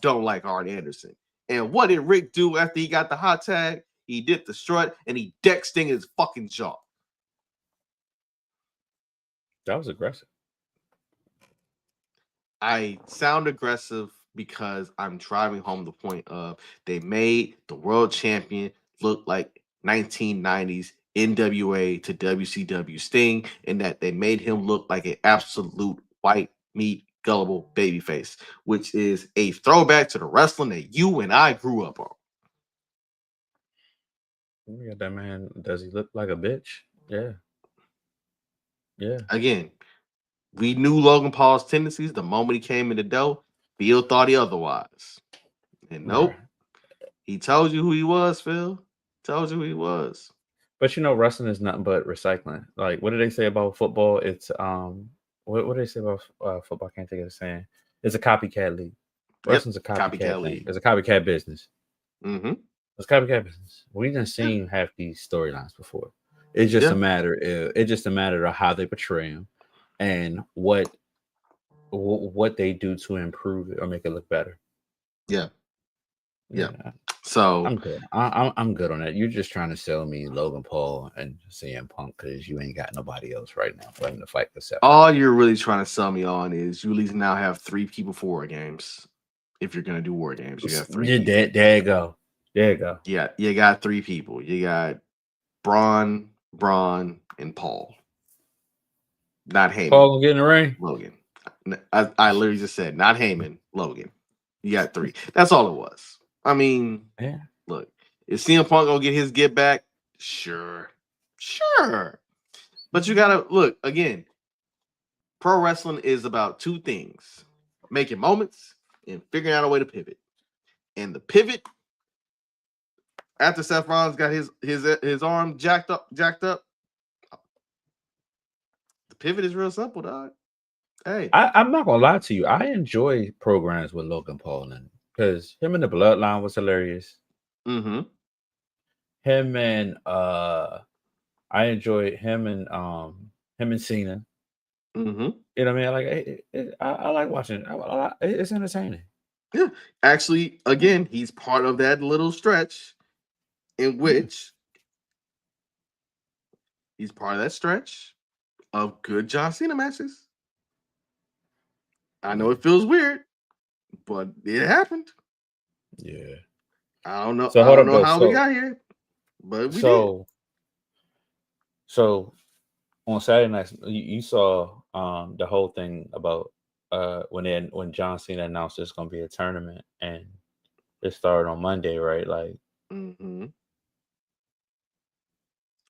don't like Arn Anderson." And what did Ric do after he got the hot tag? He did the strut and he decked Sting in his fucking jaw. That was aggressive. I sound aggressive because I'm driving home the point of they made the world champion look like 1990s NWA to WCW Sting, and that they made him look like an absolute white meat gullible babyface, which is a throwback to the wrestling that you and I grew up on. Yeah, that man, does he look like a bitch? Yeah. Again, we knew Logan Paul's tendencies the moment he came in the door. Phil thought he otherwise. And nope. He told you who he was, Phil. Told you who he was. But you know, wrestling is nothing but recycling. Like, what do they say about football? It's what do they say about football? I can't think of the saying. It's a copycat league. Wrestling's a copycat league. It's a copycat business. Mm-hmm. It's a copycat business. We done seen half these storylines before. It's just a matter. It's just a matter of how they portray them and what they do to improve it or make it look better. Yeah. So I'm good. I'm good on that. You're just trying to sell me Logan Paul and CM Punk because you ain't got nobody else right now for him to fight for. All you're really trying to sell me on is you at least now have 3 people for War Games. If you're gonna do War Games, you got 3. There you go. Yeah, you got 3 people. You got Braun, and Paul. Not Heyman. Paul will get in the ring. Logan. I literally just said not Heyman. Logan. You got 3. That's all it was. I mean, look, is CM Punk gonna get his get back? Sure. But you gotta look again. Pro wrestling is about 2 things: making moments and figuring out a way to pivot. And the pivot, after Seth Rollins got his arm jacked up, the pivot is real simple, dog. Hey, I'm not gonna lie to you. I enjoy programs with Logan Paul in because him and the Bloodline was hilarious. Mm-hmm. Him and I enjoyed him and Cena. Mm-hmm. You know what I mean? I like watching. It's entertaining. Yeah, actually, again, he's part of that little stretch in which he's part of that stretch of good John Cena matches. I know it feels weird, but it happened. Yeah. I don't know. So I hold don't up know though. how we got here, but we did. So on Saturday night, you saw the whole thing about when John Cena announced there's gonna be a tournament and it started on Monday, right? Like,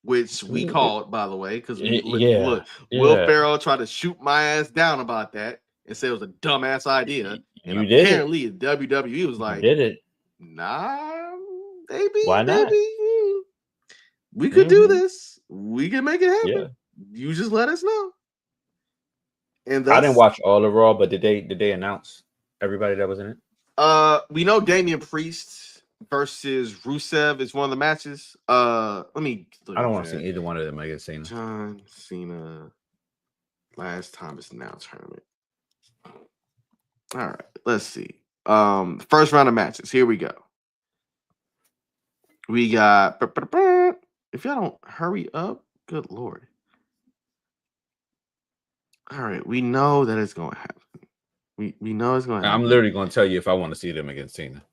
which we called, by the way, because we yeah, look. Will Ferrell tried to shoot my ass down about that and say it was a dumbass idea, and you did apparently WWE was like, did it? Nah, baby, Why not? we could do this. We can make it happen. Yeah. You just let us know. And I didn't watch all of Raw, but did they announce everybody that was in it? We know Damian Priest versus Rusev is one of the matches. Let me. I don't want to see either one of them against Cena. John Cena. Last time it's now tournament. All right, let's see. First round of matches. Here we go. We got. If y'all don't hurry up, good lord. All right, we know that it's going to happen. We know it's going to happen. I'm literally going to tell you if I want to see them against Cena.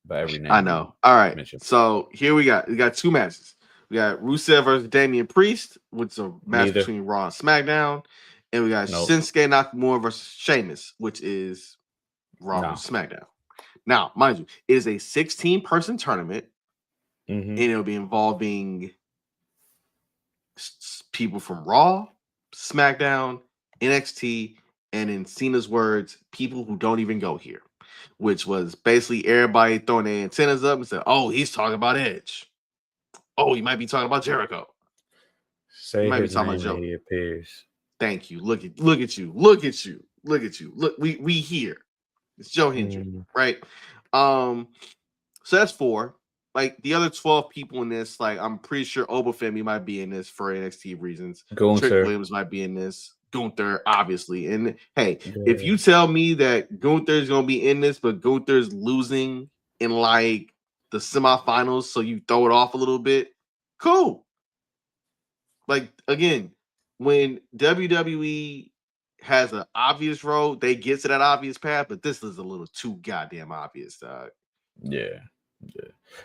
By every name. I know. All right. So here we got two matches. We got Rusev versus Damian Priest, which is a match between Raw and SmackDown. And we got Shinsuke Nakamura versus Sheamus, which is Raw versus SmackDown. Now, mind you, it is a 16-person tournament. And it'll be involving people from Raw, SmackDown, NXT, and in Cena's words, people who don't even go here. Which was basically everybody throwing their antennas up and said, "Oh, he's talking about Edge. Oh, he might be talking about Jericho. Say might his be talking name about Joe." He appears. Thank you. Look at you. Look, we here. It's Joe Hendry, right? So that's 4. Like the other 12 people in this, like I'm pretty sure Obafemi might be in this for NXT reasons. Trick Williams might be in this. Gunther, obviously. And hey, if you tell me that Gunther's gonna be in this, but Gunther's losing in like the semifinals, so you throw it off a little bit, cool. Like again, when WWE has an obvious road, they get to that obvious path, but this is a little too goddamn obvious, dog. Yeah.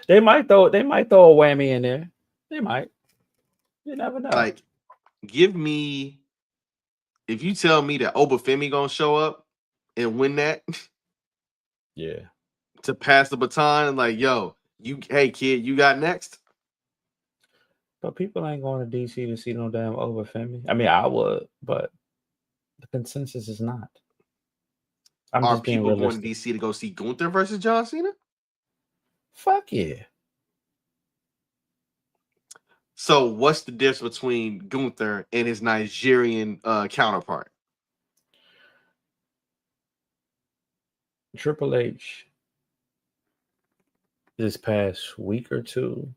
They might throw a whammy in there. They might. You never know. Like, give me. If you tell me that Obafemi gonna show up and win that, to pass the baton, like, yo, hey kid, you got next. But people ain't going to DC to see no damn Obafemi. I mean, I would, but the consensus is not. Are people going to DC to go see Gunther versus John Cena? Fuck yeah. So what's the difference between Gunther and his Nigerian counterpart? Triple H this past week or two,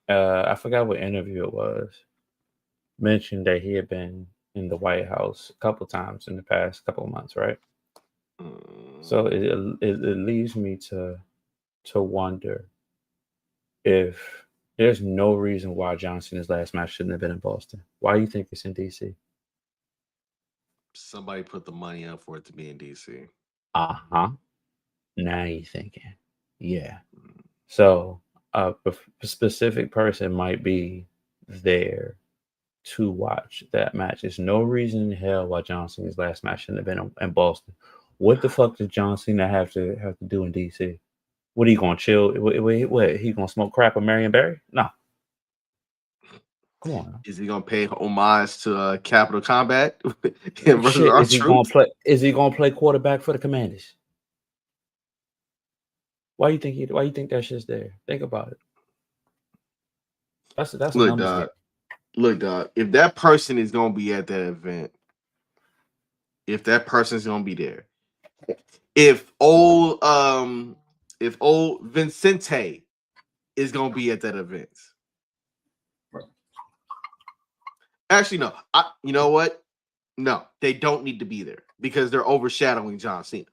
I forgot what interview it was, mentioned that he had been in the White House a couple times in the past couple of months, right? So it leads me to wonder if there's no reason why John Cena's last match shouldn't have been in Boston. Why do you think it's in DC? Somebody put the money up for it to be in DC. Now you're thinking, yeah. So a specific person might be there to watch that match. There's no reason in hell why John Cena's last match shouldn't have been in Boston. What the fuck does John Cena have to do in DC? What are you gonna chill? What he gonna smoke crap with Marion Barry? No. Come on. Is he gonna pay homage to Capital Combat? Is he gonna play quarterback for the Commanders? Why you think that shit's there? Think about it. That's look, dog. Look, dog. If that person is gonna be at that event, if that person's gonna be there, if old Vincente is gonna be at that event. Actually, no. You know what? No, they don't need to be there because they're overshadowing John Cena.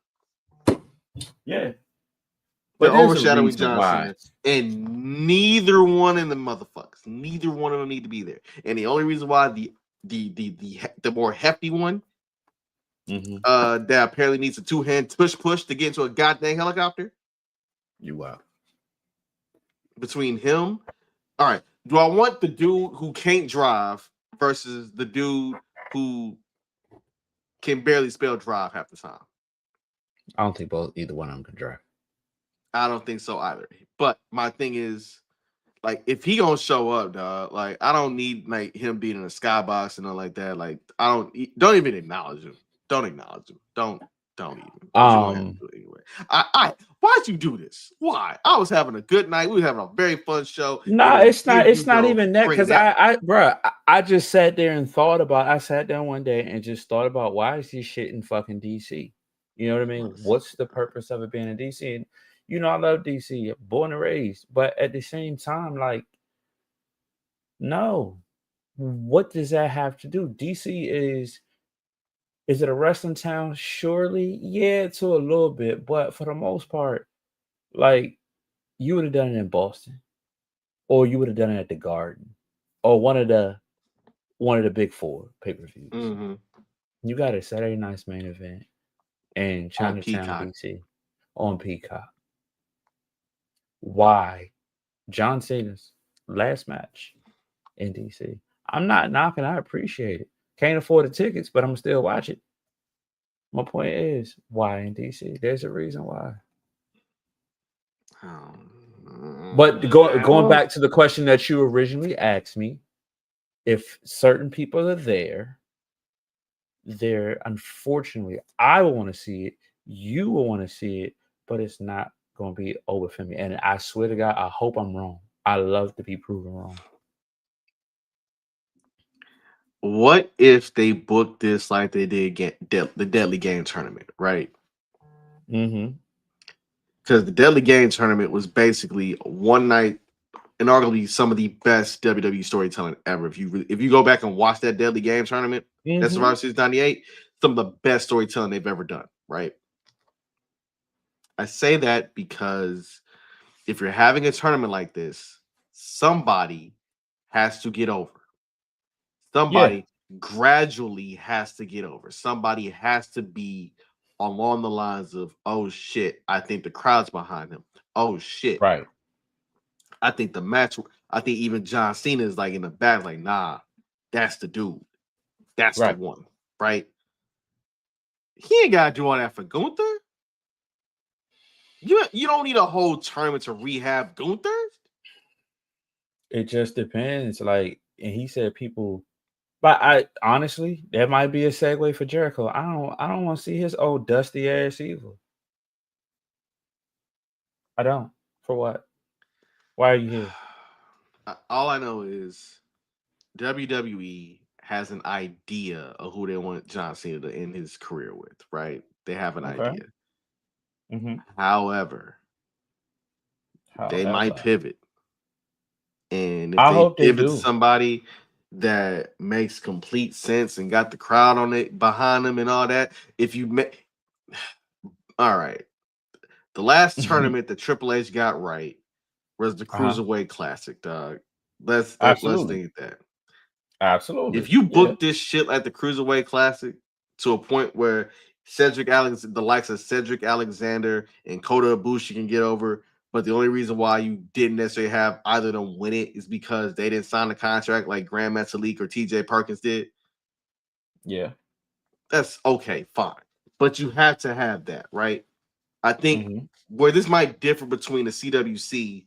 Yeah. They're overshadowing John Cena. And neither one of them motherfuckers, neither one of them need to be there. And the only reason why the more hefty one that apparently needs a 2-hand push to get into a goddamn helicopter. You out. Between him, all right. Do I want the dude who can't drive versus the dude who can barely spell drive half the time? I don't think either one of them can drive. I don't think so either. But my thing is, like, if he gonna show up, dog, like, I don't need like him being in a skybox and all like that. Like, don't even acknowledge him. Don't acknowledge him. Don't even. But you're gonna have to do it anyway. Why'd you do this? Why? I was having a good night. We were having a very fun show. No, it's not. It's not even that, because I just sat there and thought about. I sat down one day and just thought about, why is this shit in fucking DC? You know what I mean? What's the purpose of it being in DC? And you know, I love DC, born and raised, but at the same time, like, no, what does that have to do? DC is it a wrestling town? Surely, yeah, to a little bit, but for the most part, like, you would have done it in Boston, or you would have done it at the Garden, or one of the big four pay-per-views. Mm-hmm. You got a Saturday night's main event in Chinatown, DC, on Peacock. Why? John Cena's last match in DC. I'm not knocking. I appreciate it. Can't afford the tickets, but I'm still watch it. My point is, why in DC? There's a reason why. But going back to the question that you originally asked me, if certain people are there, unfortunately, I will want to see it. You will want to see it, but it's not going to be over for me. And I swear to God, I hope I'm wrong. I love to be proven wrong. What if they booked this like they did the Deadly Game tournament, right? Mm-hmm. Because the Deadly Game tournament was basically one night, and arguably some of the best WWE storytelling ever. If you go back and watch that Deadly Game tournament, that's Survivor Series 98, some of the best storytelling they've ever done, right? I say that because if you're having a tournament like this, somebody has to get over. Somebody gradually has to get over. Somebody has to be along the lines of, oh shit, I think the crowd's behind him. Oh shit. Right. I think even John Cena is like in the back, like, nah, that's the dude. That's the one, right? He ain't gotta do all that for Gunther. You don't need a whole tournament to rehab Gunther. It just depends. Like, and he said people, but I honestly, that might be a segue for Jericho. I don't want to see his old dusty ass either. I don't. For what? Why are you here? All I know is WWE has an idea of who they want John Cena to end his career with, right? They have an idea. Mm-hmm. However, they might pivot. And if hope they pivot do. to somebody that makes complete sense and got the crowd on it behind them and all that, all right. The last tournament that Triple H got right was the Cruiserweight Classic, dog. Let's think that. Absolutely. If you book this shit like the Cruiserweight Classic to a point where the likes of Cedric Alexander and Kota Ibushi can get over, but the only reason why you didn't necessarily have either of them win it is because they didn't sign the contract like Grand Metalik or TJ Perkins did. Yeah. That's okay, fine. But you have to have that, right? I think where this might differ between the CWC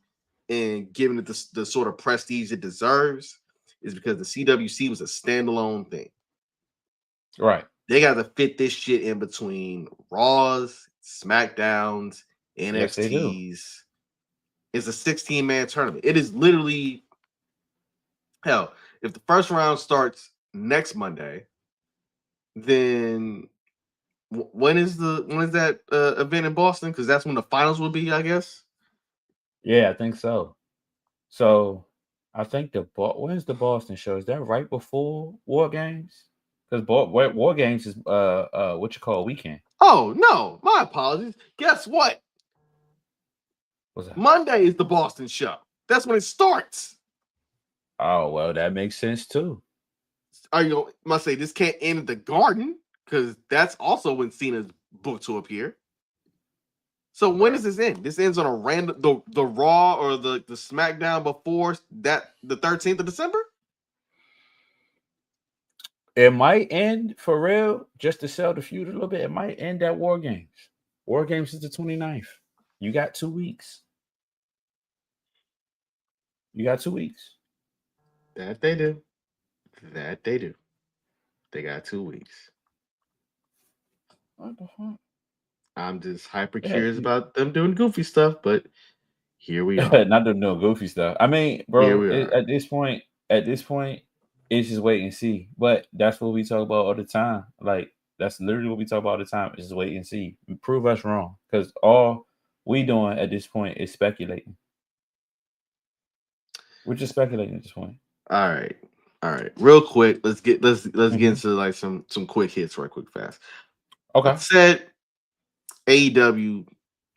and giving it the sort of prestige it deserves is because the CWC was a standalone thing. Right. They got to fit this shit in between Raws, SmackDowns, NXTs. Yes, it's a 16-man tournament. It is literally, hell, if the first round starts next Monday, then when is that event in Boston? Because that's when the finals will be, I guess. Yeah, I think so. So I think when's the Boston show? Is that right before War Games? Because War Games is what you call weekend. Oh no, my apologies. Guess what? What's that? Monday is the Boston show. That's when it starts. Oh well, that makes sense too. Are you must say this can't end at the Garden? because that's also when Cena's booked to appear. So when does this end? This ends on a random the Raw or the SmackDown before that, the 13th of December. It might end for real, just to sell the feud a little bit. It might end at War Games. War Games is the 29th. You got 2 weeks. You got 2 weeks. That they do. That they do. They got 2 weeks. What the fuck? I'm just hyper curious about them doing goofy stuff, but here we are. Not them doing goofy stuff. I mean, bro, at this point, it's just wait and see. But that's what we talk about all the time. Like, that's literally what we talk about all the time. Is wait and see. Prove us wrong. Because all we doing at this point is speculating. We're just speculating at this point. All right. Real quick, let's get into like some quick hits right quick fast. Okay. Like I said, AEW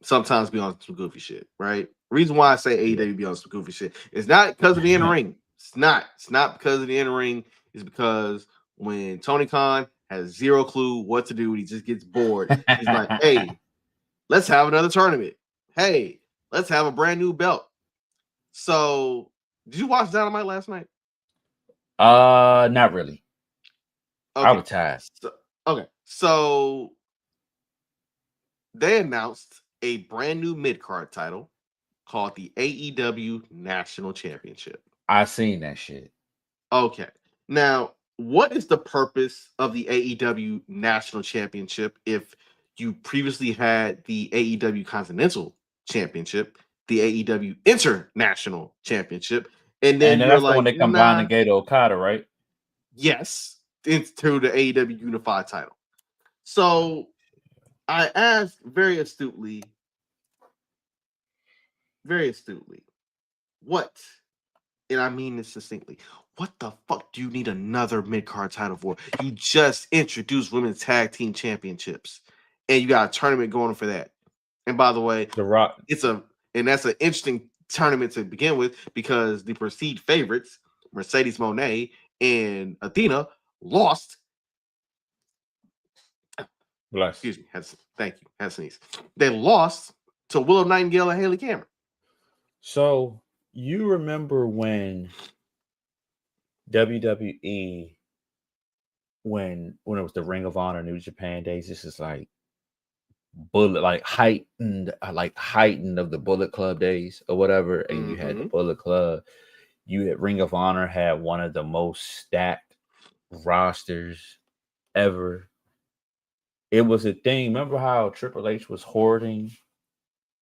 sometimes be on some goofy shit, right? Reason why I say AEW be on some goofy shit is not because of the in-ring. It's not because of the in-ring. It's because when Tony Khan has zero clue what to do, he just gets bored. He's like, hey, let's have another tournament. Hey, let's have a brand new belt. So, did you watch Dynamite last night? Not really. Okay. I was tired. So they announced a brand new mid-card title called the AEW National Championship. I seen that shit. Okay. Now, what is the purpose of the AEW National Championship if you previously had the AEW Continental Championship, the AEW International Championship, and then you're that's like, the one they combined and gave to Okada, right? Yes, into the AEW Unified title. So I asked very astutely, what, and I mean this succinctly, what the fuck do you need another mid-card title for? You just introduced women's tag team championships, and you got a tournament going for that. And by the way, The Rock, that's an interesting tournament to begin with because the perceived favorites, Mercedes Moné and Athena, lost. bless. Excuse me. Thank you. Had to sneeze. They lost to Willow Nightingale and Haley Cameron. So you remember when WWE, when it was the Ring of Honor New Japan days, this is like heightened of the Bullet Club days or whatever, and you had the Bullet Club. You had Ring of Honor had one of the most stacked rosters ever. It was a thing. Remember how Triple H was hoarding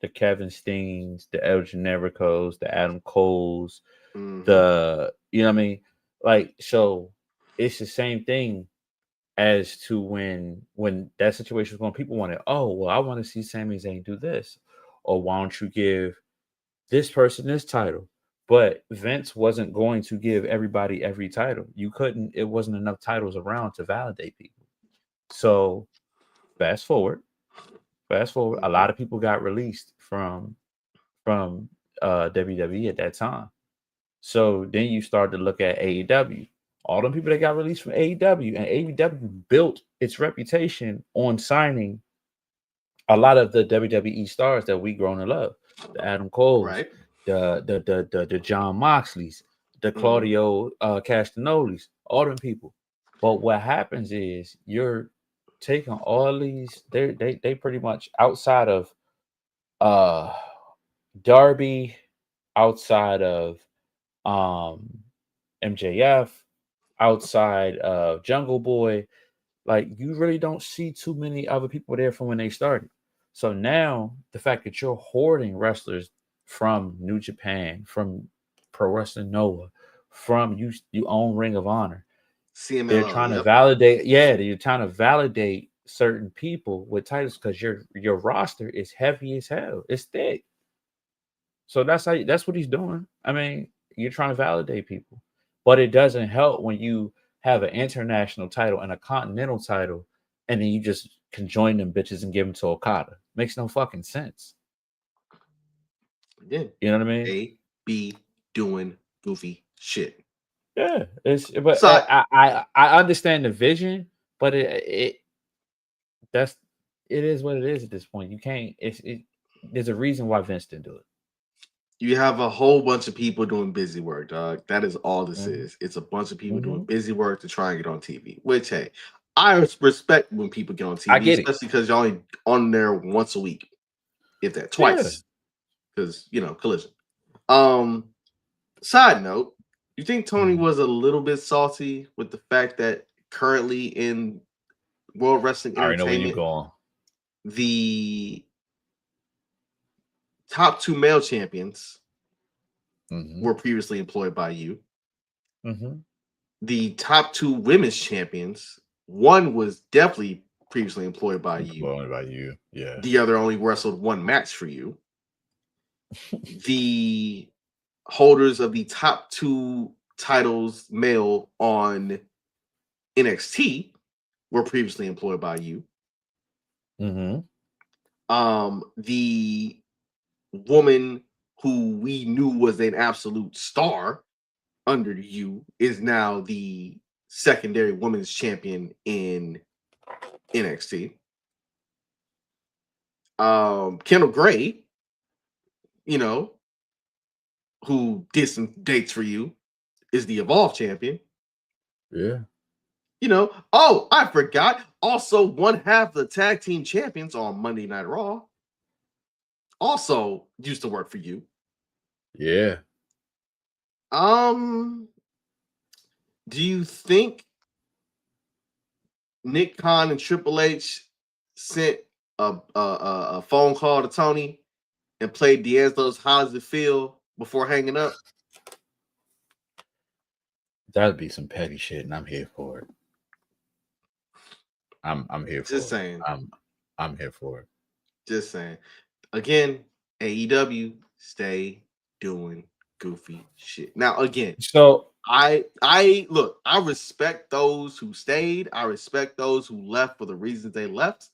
the Kevin Steens, the El Genericos, the Adam Coles, the, you know what I mean? Like, so it's the same thing as to when that situation was going, people wanted, oh, well, I want to see Sami Zayn do this. Or why don't you give this person this title? But Vince wasn't going to give everybody every title. It wasn't enough titles around to validate people. So fast forward, a lot of people got released from WWE at that time. So then you start to look at AEW. All them people that got released from AEW, and AEW built its reputation on signing a lot of the WWE stars that we grown to love. The Adam Coles, right? the John Moxleys, the Claudio Castanolis, all them people. But what happens is you're taking all these, they pretty much outside of Darby, outside of MJF, outside of Jungle Boy, like you really don't see too many other people there from when they started. So now the fact that you're hoarding wrestlers from New Japan, from Pro Wrestling Noah, from you own Ring of Honor, CMLL, they're trying to validate. Yeah, you're trying to validate certain people with titles because your roster is heavy as hell. It's thick. So that's what he's doing. I mean, you're trying to validate people, but it doesn't help when you have an international title and a continental title, and then you just can join them bitches and give them to Okada. Makes no fucking sense. Yeah, you know what I mean? They be doing goofy shit. Yeah, but so I understand the vision, but it it is what it is at this point. You can't. There's a reason why Vince didn't do it. You have a whole bunch of people doing busy work, dog. That is all this Mm-hmm. is. It's a bunch of people doing Mm-hmm. busy work to try and get on TV. Which, hey, I respect when people get on I TV, get it. especially because you're only on there once a week, if that Yeah. twice, because collision. Side note, you think Tony was a little bit salty with the fact that currently in World Wrestling I already know where you Entertainment, going. the top 2 male champions were previously employed by you. Mm-hmm. The top 2 women's champions, one was definitely previously employed by you. Employed by you, yeah. The other only wrestled one match for you. The holders of the top 2 titles male on NXT were previously employed by you. Mm-hmm. The woman who we knew was an absolute star under you is now the secondary women's champion in NXT. Kendall Gray, who did some dates for you, is the Evolve champion. Yeah. Oh, I forgot. Also, one half of the tag team champions on Monday Night Raw also used to work for you. Yeah. Do you think Nick Khan and Triple H sent a phone call to Tony and played D'Angelo's "How Does It Feel" before hanging up? That'd be some petty shit, and I'm here for it. I'm here for it. Just saying. I'm here for it. Just saying. Again, AEW, stay doing goofy shit. Now, again, so I look, I respect those who stayed. I respect those who left for the reasons they left.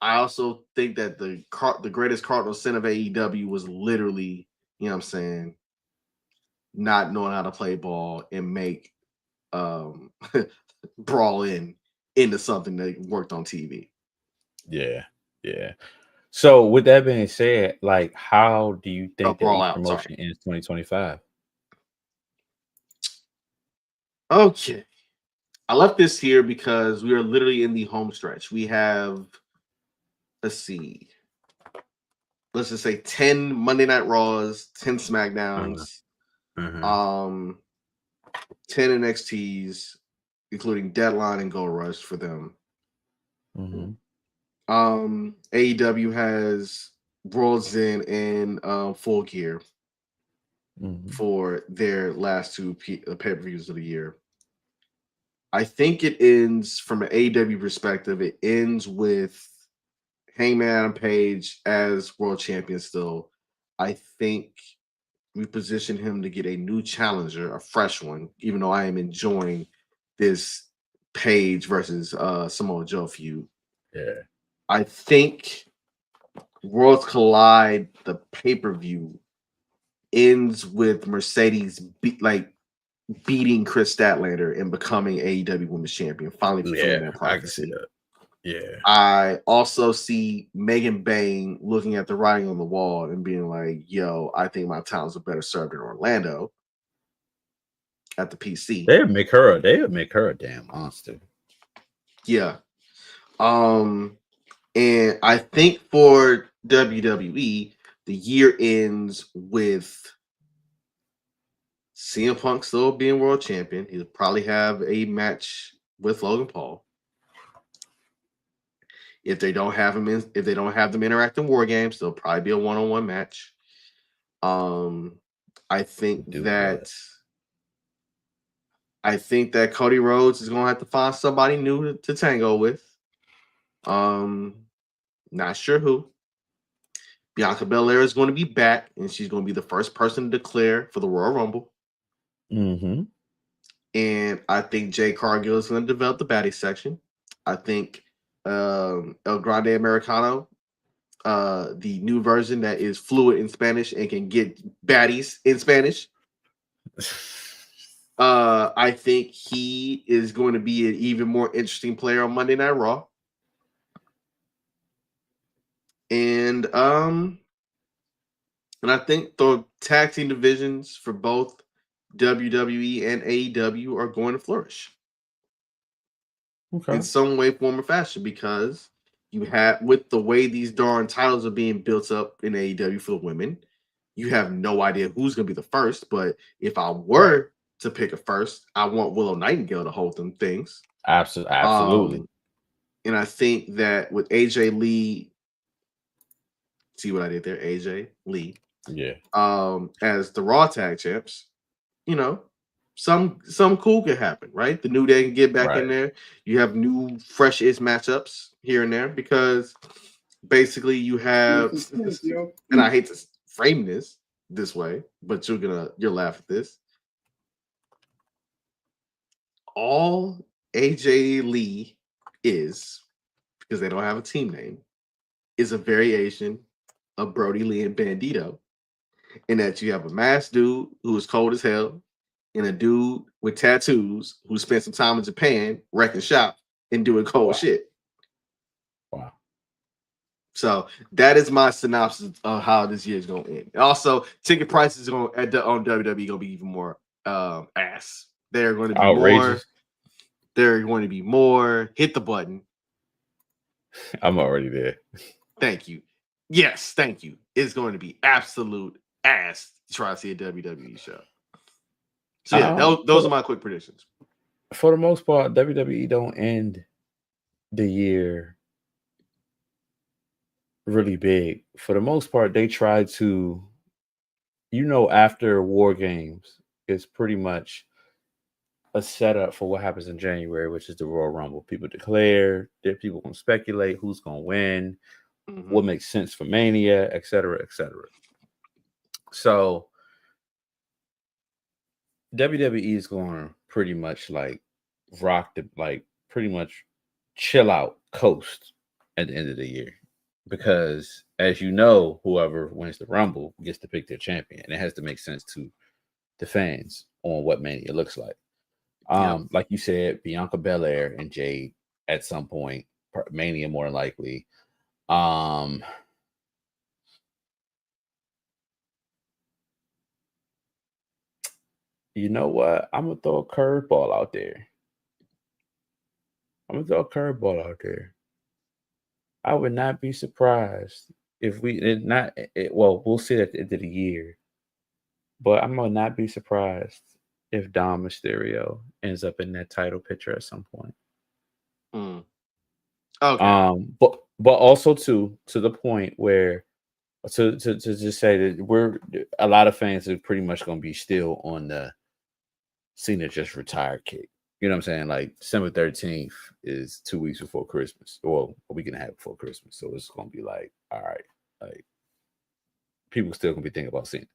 I also think that the greatest cardinal sin of AEW was literally, not knowing how to play ball and make brawl into something that worked on TV. Yeah. So with that being said, like, how do you think that each promotion ends 2025? Okay. I left this here because we are literally in the home stretch. We have, let's just say 10 Monday Night Raws, 10 SmackDowns, 10 NXTs, including Deadline and Gold Rush for them. AEW has World's End and Full Gear for their last 2 pay-per-views of the year. I think it ends, from an AEW perspective, it ends with Hangman Adam Page as world champion still. I think we position him to get a new challenger, a fresh one, even though I am enjoying this Page versus Samoa Joe feud. Yeah. I think Worlds Collide, the pay-per-view, ends with Mercedes beating Chris Statlander and becoming AEW Women's Champion, finally fulfilling that prophecy. I can see that. Yeah. I also see Megan Bain looking at the writing on the wall and being like, yo, I think my talents are better served in Orlando at the PC. They would make her a damn monster. Yeah. And I think for WWE, the year ends with CM Punk still being world champion. He'll probably have a match with Logan Paul. If they don't have them interact in War Games, there'll probably be a one-on-one match. I think that Cody Rhodes is gonna have to find somebody new to tango with. Not sure who. Bianca Belair is going to be back, and she's going to be the first person to declare for the Royal Rumble. And I think Jade Cargill is going to develop the Baddies section. I think El Grande Americano, the new version that is fluent in Spanish and can get baddies in Spanish. I think he is going to be an even more interesting player on Monday Night Raw. And I think the tag team divisions for both WWE and AEW are going to flourish in some way, form, or fashion because you have, with the way these darn titles are being built up in AEW for the women, you have no idea who's going to be the first. But if I were to pick a first, I want Willow Nightingale to hold them things. Absolutely. And I think that with AJ Lee, see what I did there, AJ Lee, yeah, as the Raw Tag Champs, you know, some cool could happen, right? The New Day can get back in there. You have new, fresh-ish matchups here and there because basically you have, and I hate to frame this way, but you'll laugh at this. All AJ Lee is, because they don't have a team name, is a variation of Brody Lee and Bandito, in that you have a masked dude who is cold as hell and a dude with tattoos who spent some time in Japan wrecking shop and doing cold shit. Wow. So that is my synopsis of how this year is going to end. Also, ticket prices on WWE going to be even more ass. They're going to be outrageous. More. They're going to be more. Hit the button. I'm already there. Thank you. Yes, thank you. It's going to be absolute ass to try to see a WWE show. So yeah, those are my quick predictions. For the most part, WWE don't end the year really big. For the most part, they try to, after War Games, it's pretty much a setup for what happens in January, which is the Royal Rumble. People declare, people gonna speculate who's gonna win, what makes sense for Mania, et cetera, et cetera. So WWE is going to pretty much pretty much chill out, coast at the end of the year. Because as you know, whoever wins the Rumble gets to pick their champion. And it has to make sense to the fans on what Mania looks like. Like you said, Bianca Belair and Jade at some point, Mania more than likely. You know what? I'm going to throw a curveball out there. I would not be surprised if we'll see it at the end of the year. But I'm going to not be surprised if Dom Mysterio ends up in that title picture at some point. Okay. But also to the point where to just say that a lot of fans are pretty much going to be still on the Cena just retired kick. You know what I'm saying? Like December 13th is 2 weeks before Christmas, or a week and a half before Christmas. So it's going to be like, all right, like people still going to be thinking about Cena.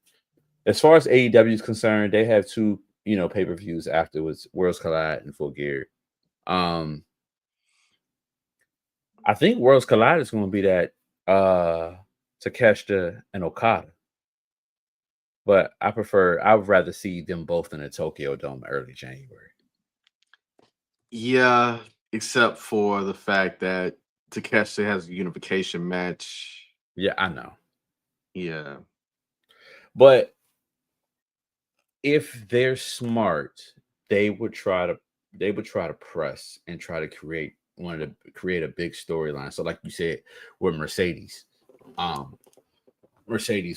As far as AEW is concerned, they have two, pay-per-views afterwards, Worlds Collide and Full Gear. I think Worlds Collide is going to be that Takeshita and Okada. But I would rather see them both in the Tokyo Dome early January. Yeah, except for the fact that Takeshita has a unification match. Yeah, I know. Yeah. But if they're smart, they would try to press and try to create a big storyline. So like you said, with Mercedes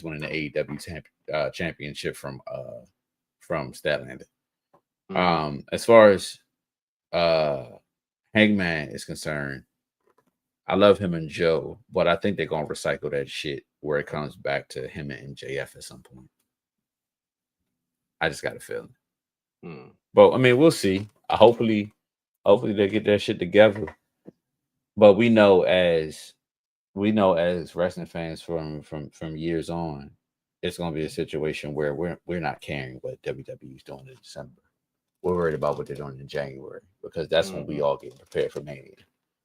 winning the AEW championship from Statlander. As far as Hangman is concerned, I love him and Joe, but I think they're gonna recycle that shit where it comes back to him and MJF at some point. I just got a feeling. But I mean, we'll see. Hopefully they get that shit together. But we know as wrestling fans from years on, it's gonna be a situation where we're not caring what WWE is doing in December. We're worried about what they're doing in January because that's when we all get prepared for Mania.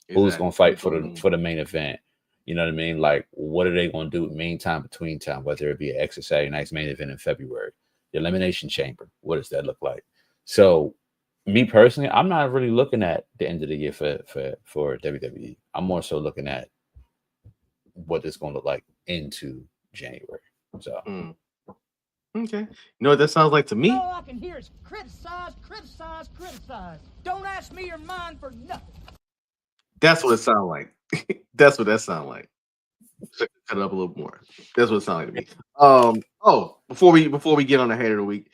Exactly. Who's gonna fight for the main event? You know what I mean? Like, what are they gonna do main time, between time? Whether it be an extra Saturday night's main event in February, the Elimination Chamber. What does that look like? So, me personally, I'm not really looking at the end of the year for WWE. I'm more so looking at what it's going to look like into January. So okay, you know what that sounds like to me? All I can hear is criticize, criticize, criticize. Don't ask me or mine for nothing. That's what it sounds like. That's what that sounds like. Cut it up a little more. That's what it sounds like to me. Oh, before we get on the hater of the week,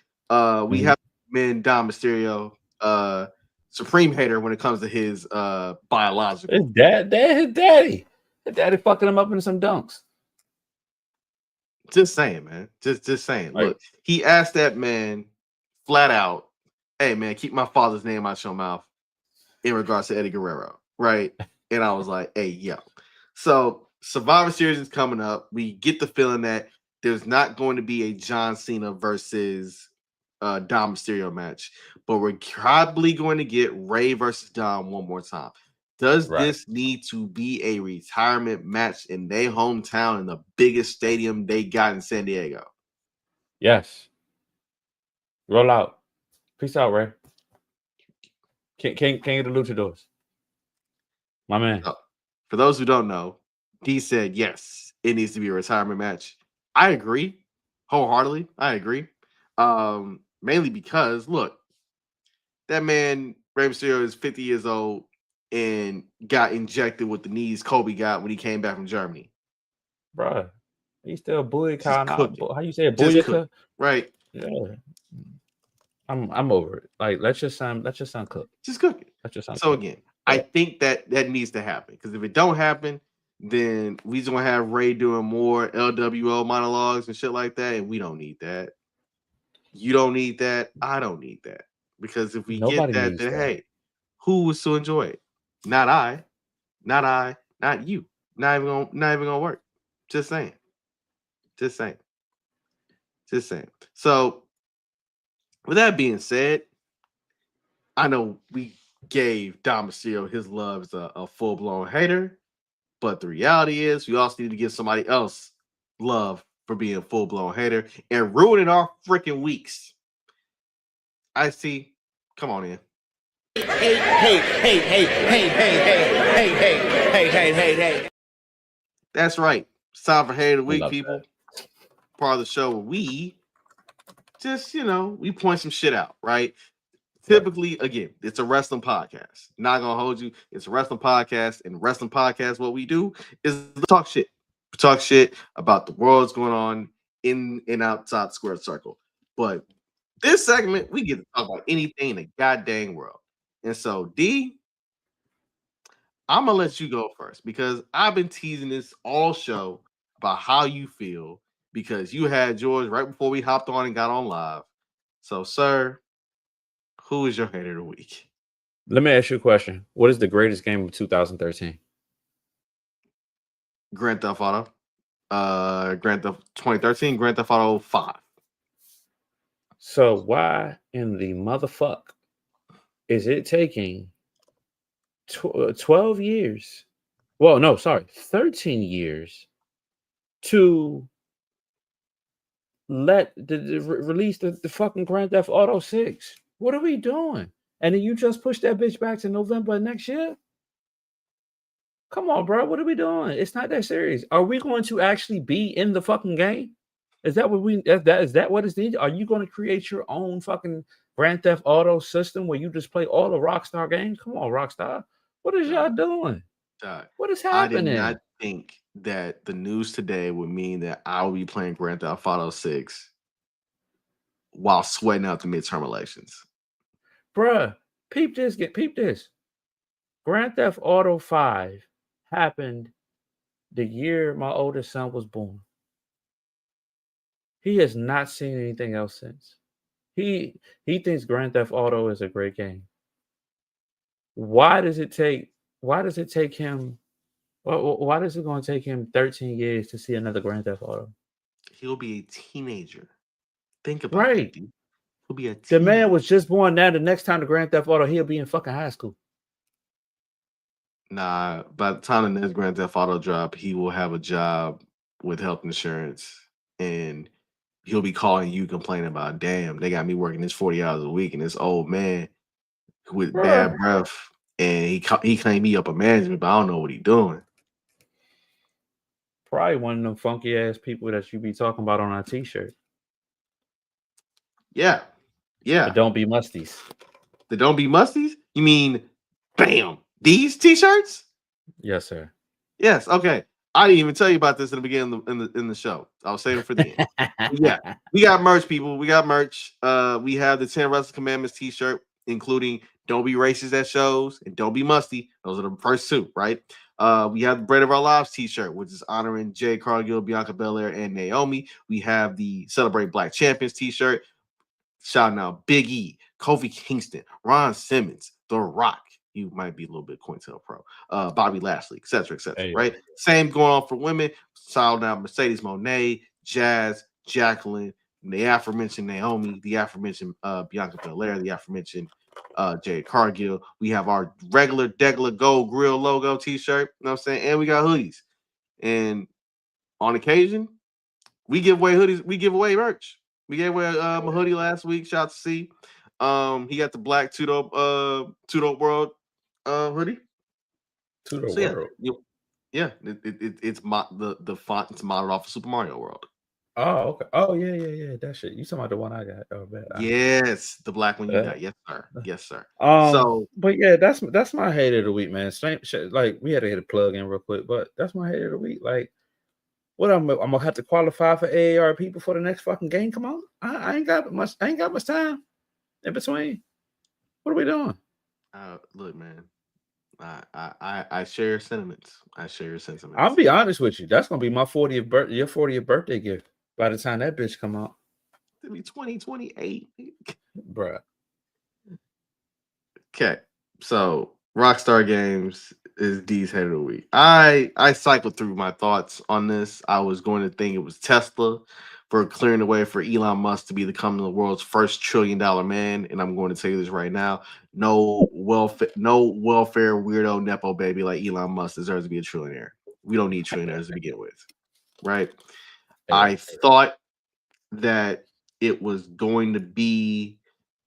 we have men Dom Mysterio, supreme hater when it comes to his biological. His daddy fucking him up in some dunks. Just saying, man. Just saying. Right. Look, he asked that man flat out, "Hey, man, keep my father's name out your mouth." In regards to Eddie Guerrero, right? And I was like, "Hey, yo." So Survivor Series is coming up. We get the feeling that there's not going to be a John Cena versus Dom Mysterio match, but we're probably going to get Ray versus Dom one more time. Does this need to be a retirement match in their hometown in the biggest stadium they got in San Diego? Yes. Roll out. Peace out, Ray. King of the Luchadors. My man. For those who don't know, D said yes, it needs to be a retirement match. I agree wholeheartedly. I agree. Mainly because look, that man Rey Mysterio is 50 years old and got injected with the knees Kobe got when he came back from Germany. Bruh, he's still booyaka. How you say it? Booyaka? Right. Yeah. I'm over it. Like let's just sound cook. Just cook it. Let's just sound so cook. Again, I think that needs to happen because if it don't happen, then we just gonna have Ray doing more LWO monologues and shit like that, and we don't need that. You don't need that. I don't need that because if we get that, then hey, who was to enjoy it? Not I, not you. Not even gonna work. Just saying. So, with that being said, I know we gave Dom Mysterio his love as a full-blown hater, but the reality is we also need to give somebody else love for being a full-blown hater and ruining our freaking weeks. I see. Come on in. Hey. That's right. It's time for Hater of the Week, people. Part of the show where we just, we point some shit out, right? Typically, again, it's a wrestling podcast. Not gonna hold you. It's a wrestling podcast, and wrestling podcast, what we do is talk shit. We talk shit about the world's going on in and outside the square circle. But this segment, we get to talk about anything in the goddamn world. And so, D, I'm gonna let you go first because I've been teasing this all show about how you feel because you had yours right before we hopped on and got on live. So, sir, who is your hater of the week? Let me ask you a question. What is the greatest game of 2013? Grand Theft Auto. Grand Theft 2013, Grand Theft Auto 5. So why in the motherfuck is it taking 12 years? Well, no, sorry, 13 years to release the fucking Grand Theft Auto 6. What are we doing? And then you just push that bitch back to November of next year? Come on, bro. What are we doing? It's not that serious. Are we going to actually be in the fucking game? Is that what is that what is needed? Are you going to create your own fucking Grand Theft Auto system where you just play all the Rockstar games? Come on, Rockstar. What is y'all doing? What is happening? I did not think that the news today would mean that I will be playing Grand Theft Auto 6 while sweating out the midterm elections. Bruh, peep this. Grand Theft Auto 5 happened the year my oldest son was born. He has not seen anything else since. He thinks Grand Theft Auto is a great game. Why does it take him? Why is it going to take him 13 years to see another Grand Theft Auto? He'll be a teenager. Think about it. He'll be a teenager. The man was just born now. The next time the Grand Theft Auto, he'll be in fucking high school. Nah, by the time the next Grand Theft Auto drop, he will have a job with health insurance and he'll be calling you complaining about, damn, they got me working this 40 hours a week and this old man with bad breath and he claimed me up a management, but I don't know what he's doing. Probably one of them funky ass people that you be talking about on our t-shirt. Yeah. But don't be musties. The don't be musties? You mean, bam, these t-shirts? Yes, sir. Yes. Okay. I didn't even tell you about this in the beginning in the show. I was saving it for the end. Yeah, we got merch, people. We got merch. We have the 10 Wrestling Commandments t-shirt, including "Don't Be Racist at Shows" and "Don't Be Musty." Those are the first two, right? We have the Bread of Our Lives t-shirt, which is honoring Jade Cargill, Bianca Belair, and Naomi. We have the Celebrate Black Champions t-shirt, shouting out Big E, Kofi Kingston, Ron Simmons, The Rock. You might be a little bit COINTELPRO Pro, Bobby Lashley, etc., Hey, right? Same going on for women. Shouting out Mercedes Moné, Jazz, Jacqueline, the aforementioned Naomi, the aforementioned Bianca Belair, the aforementioned Jade Cargill. We have our regular Degla Gold Grill logo t-shirt, you know what I'm saying? And we got hoodies. And on occasion, we give away hoodies, we give away merch. We gave away a hoodie last week. Shout out to C. He got the black 2Dope World hoodie. 2Dope So World. Yeah, it's the font. It's modeled off of Super Mario World. Oh, okay. Oh, yeah. That shit. You talking about the one I got? Oh, man. Yes, the black one you got. Yes, sir. Yes, sir. But yeah, that's my hate of the week, man. Same shit. Like, we had to hit a plug in real quick, but that's my hate of the week. Like, what I'm gonna have to qualify for AARP before the next fucking game come on. I ain't got much time in between. What are we doing? Look, man. I share your sentiments. I'll be honest with you. That's gonna be my 40th birthday. Your 40th birthday gift by the time that bitch come out. It'll be 2028, bruh. Okay, so Rockstar Games is D's head of the week. I cycled through my thoughts on this. I was going to think it was Tesla for clearing the way for Elon Musk to become the world's first $1 trillion man, and I'm going to tell you this right now: no welfare weirdo nepo baby like Elon Musk deserves to be a trillionaire. We don't need trillionaires to begin with, right? I thought that it was going to be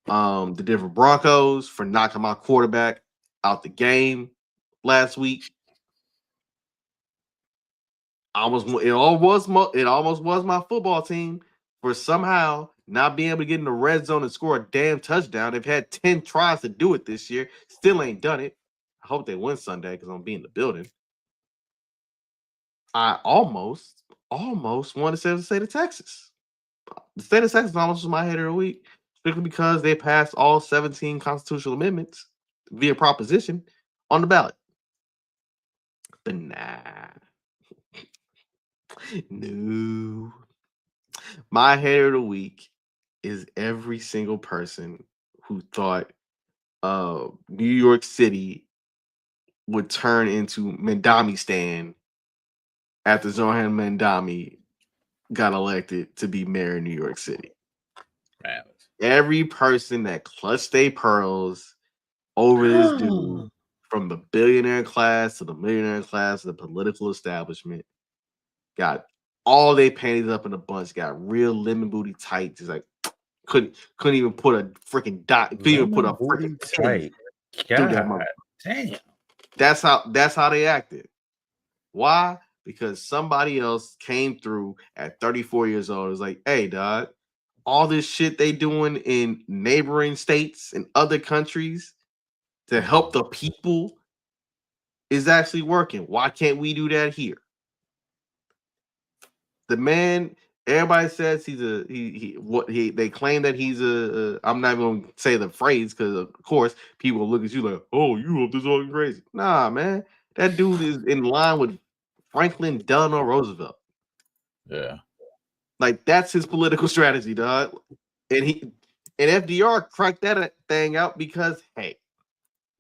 the Denver Broncos for knocking my quarterback out the game last week. It almost was my football team for somehow not being able to get in the red zone and score a damn touchdown. They've had 10 tries to do it this year, still ain't done it. I hope they win Sunday because I'm gonna be in the building. I almost want to say the state of Texas. The state of Texas almost was my head of the week, strictly because they passed all 17 constitutional amendments via proposition on the ballot. But nah. No. My head of the week is every single person who thought New York City would turn into Mandamistan after Zohan Mandami got elected to be mayor of New York City. Man. Every person that clutched their pearls over this dude, from the billionaire class to the millionaire class to the political establishment, got all their panties up in a bunch, got real lemon booty tight, just like couldn't even put a freaking dot, couldn't even put a freaking tight. God damn. That's how they acted. Why? Because somebody else came through at 34 years old. It was like, hey, dog, all this shit they doing in neighboring states and other countries to help the people is actually working. Why can't we do that here? The man, everybody says they claim that he's I'm not even gonna say the phrase because of course people will look at you like, oh, you up this all crazy. Nah, man, that dude is in line with Franklin Delano Roosevelt. Yeah, like that's his political strategy, dog. And FDR cracked that thing out because hey,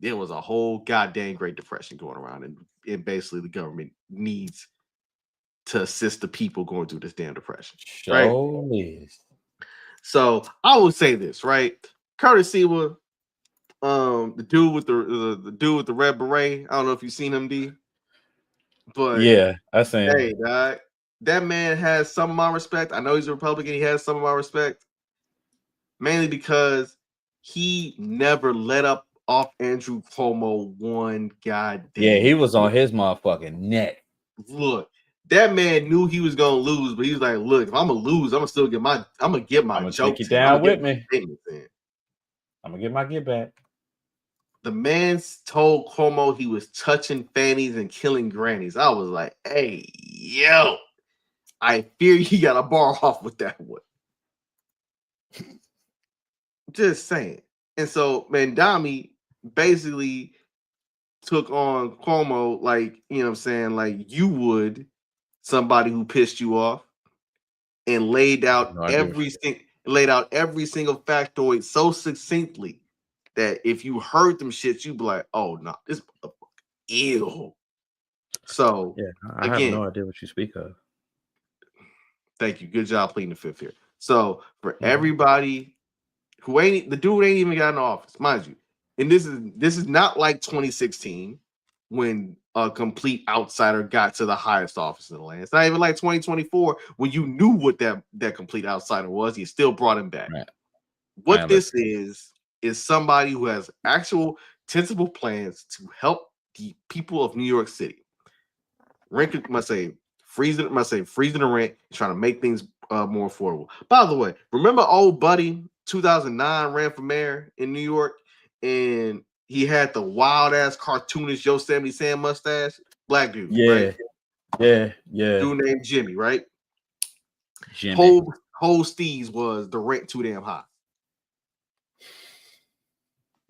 there was a whole goddamn Great Depression going around, and basically the government needs to assist the people going through this damn depression. Right? So I would say this, right? Curtis Sewa, the dude with the dude with the red beret. I don't know if you've seen him, D. But yeah, I seen him. Hey, dog, that man has some of my respect. I know he's a Republican. He has some of my respect, mainly because he never let up off Andrew Cuomo one goddamn. Yeah, he was on his motherfucking neck. Look, That man knew he was gonna lose, but he was like, "Look, if I'm gonna lose, I'm gonna get my jokes. Take it down with me. I'm gonna get my get back." The man told Cuomo he was touching fannies and killing grannies. I was like, "Hey, yo, I fear you got a bar off with that one." Just saying. And so Mandami basically took on Cuomo like, you know what I'm saying, like you would somebody who pissed you off, and laid out every single factoid so succinctly that if you heard them shits, you'd be like, "Oh no, this ill." So yeah, I have no idea what you speak of. Thank you. Good job pleading the fifth here. So for everybody who ain't the dude ain't even got in the office, mind you, and this is not like 2016 when a complete outsider got to the highest office in the land. It's not even like 2024 when you knew what that complete outsider was. You still brought him back. Right. What this is somebody who has actual sensible plans to help the people of New York City. Rent must say freezing the rent, trying to make things more affordable. By the way, remember old buddy 2009 ran for mayor in New York, and he had the wild ass cartoonish Yosemite Sam mustache, black dude, right? Yeah. Dude named Jimmy, right? Jimmy. Whole Steve's was the rent too damn high.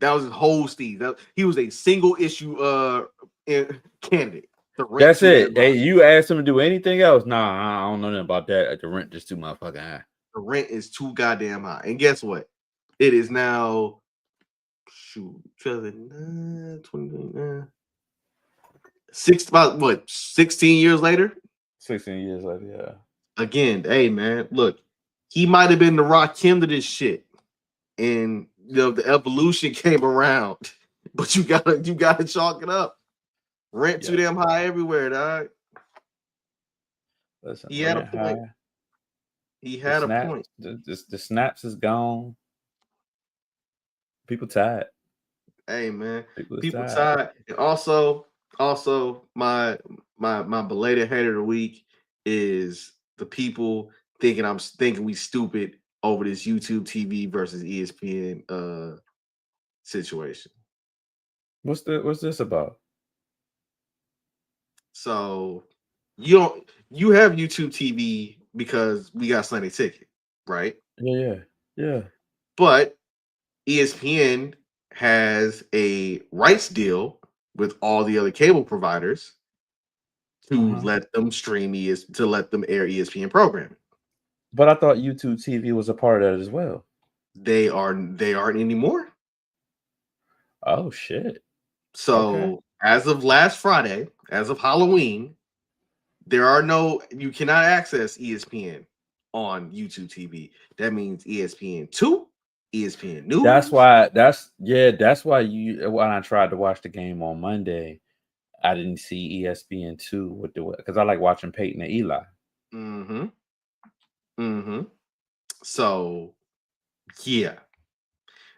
That was his whole Steve. He was a single issue candidate. That's it. Hey, you asked him to do anything else? Nah, I don't know nothing about that. The rent just too motherfucking high. The rent is too goddamn high. And guess what? It is now 29, 16 years later? 16 years later, yeah. Again, hey man, look, he might have been the Rakim to this shit. And the evolution came around, but you gotta chalk it up. Rent too damn high everywhere, dog. Listen, he had a point. He had a point. The snaps is gone. People tired. Hey man, people tired. And also my belated hater of the week is the people thinking we stupid over this YouTube TV versus ESPN situation. What's this about? So you have YouTube TV because we got Sunday Ticket, right? Yeah. But ESPN has a rights deal with all the other cable providers to let them let them air ESPN programming. But I thought YouTube TV was a part of that as well. They aren't anymore. Oh shit. So as of last Friday, as of Halloween, you cannot access ESPN on YouTube TV. That means ESPN2, ESPN News. That's why when I tried to watch the game on Monday, I didn't see ESPN2 because I like watching Peyton and Eli. So yeah,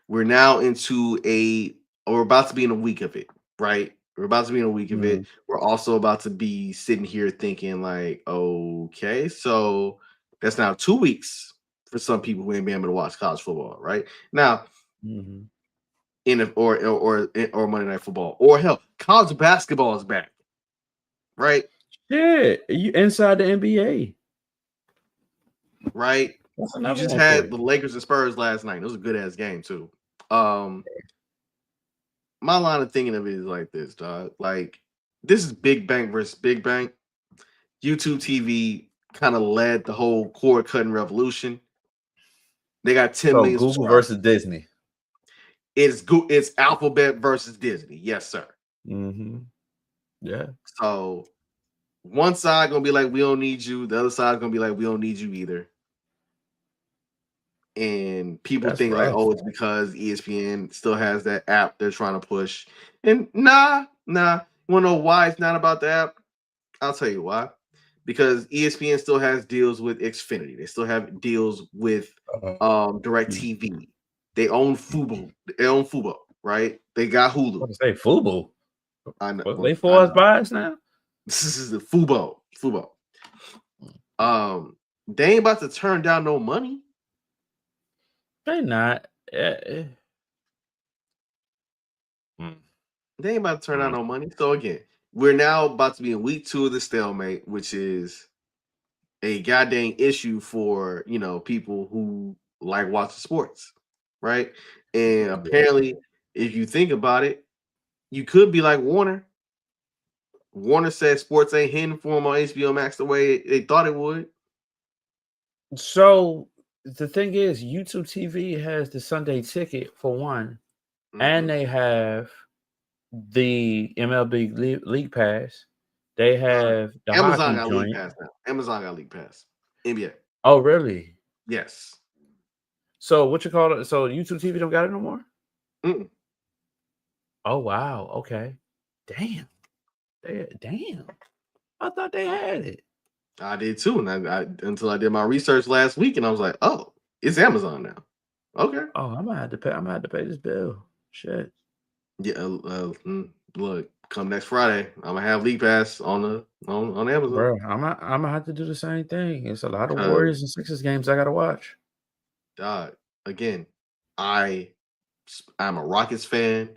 we're now we're about to be in a week of it, right? We're about to be in a week of it. We're also about to be sitting here thinking like, okay, so that's now 2 weeks for some people who ain't been able to watch college football, right? Now, or Monday Night Football, or hell, college basketball is back, right? Yeah, you inside the NBA, right? You just had the Lakers and Spurs last night. It was a good ass game too. My line of thinking of it is like this, dog. Like, this is Big Bank versus Big Bank. YouTube TV kind of led the whole cord cutting revolution. They got 10 million. Google versus Disney. It's Alphabet versus Disney. Yes, sir. Yeah. So one side gonna be like, we don't need you. The other side gonna be like, we don't need you either. And people think like, oh, it's because ESPN still has that app they're trying to push. And nah. You wanna know why it's not about the app? I'll tell you why. Because ESPN still has deals with Xfinity. They still have deals with DirecTV. They own Fubo. Right? They got Hulu. What to say, Fubo? I know. What, they for us bias now? This is the Fubo. They ain't about to turn down no money. They not. They ain't about to turn down no money. So again, we're now about to be in week 2 of the stalemate, which is a goddamn issue for people who like watching sports, right? And apparently, if you think about it, you could be like Warner. Warner said sports ain't hitting for him on HBO Max the way they thought it would. So the thing is, YouTube TV has the Sunday ticket for one, and they have the MLB League Pass. They have the Amazon hockey got joint. League Pass now. Amazon got League Pass. NBA. Oh, really? Yes. So what you call it? So YouTube TV don't got it no more? Mm-mm. Oh wow. Okay. Damn. Damn. I thought they had it. I did too, and I until I did my research last week, and I was like, "Oh, it's Amazon now." Okay. Oh, I'm gonna have to pay. I'm gonna have to pay this bill. Shit. Yeah. Look, come next Friday, I'm gonna have League Pass on Amazon. Bro, I'm gonna have to do the same thing. It's a lot of Warriors and Sixers games I gotta watch. Dog. Again, I'm a Rockets fan.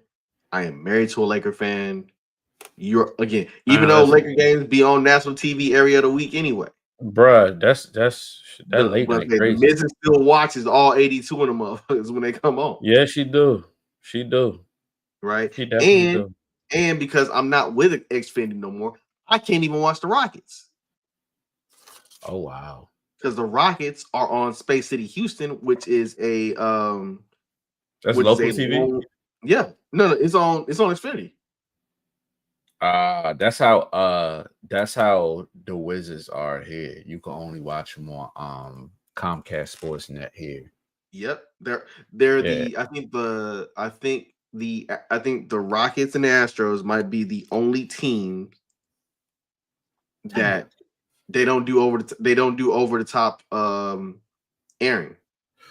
I am married to a Laker fan. You're again, even though Laker games be on national TV every other week anyway. Bruh, that late night crazy. The Mrs. still watches all 82 of them motherfuckers when they come on. Yeah, she do. She do. Right? She definitely do. And because I'm not with Xfinity no more, I can't even watch the Rockets. Oh wow. Because the Rockets are on Space City Houston, which is a that's local TV. Yeah, no, it's on Xfinity. That's how the Wizards are here. You can only watch them on Comcast Sportsnet here. Yep, they're I think the Rockets and the Astros might be the only team that they don't do over the top airing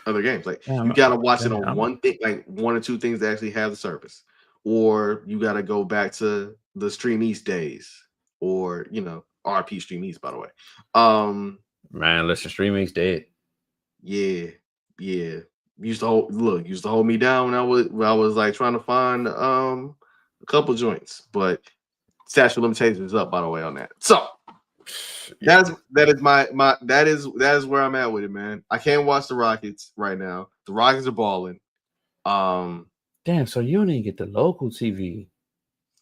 other games. Like you gotta watch it on one thing, like one or two things that actually have the service, or you gotta go back to the Stream East days, or RP Stream East, by the way. Man, listen, Stream East dead. Yeah. Used to hold me down when I was like trying to find a couple joints, but statute of limitations is up, by the way, on that. So that is where I'm at with it, man. I can't watch the Rockets right now. The Rockets are balling. Damn, so you don't even get the local TV.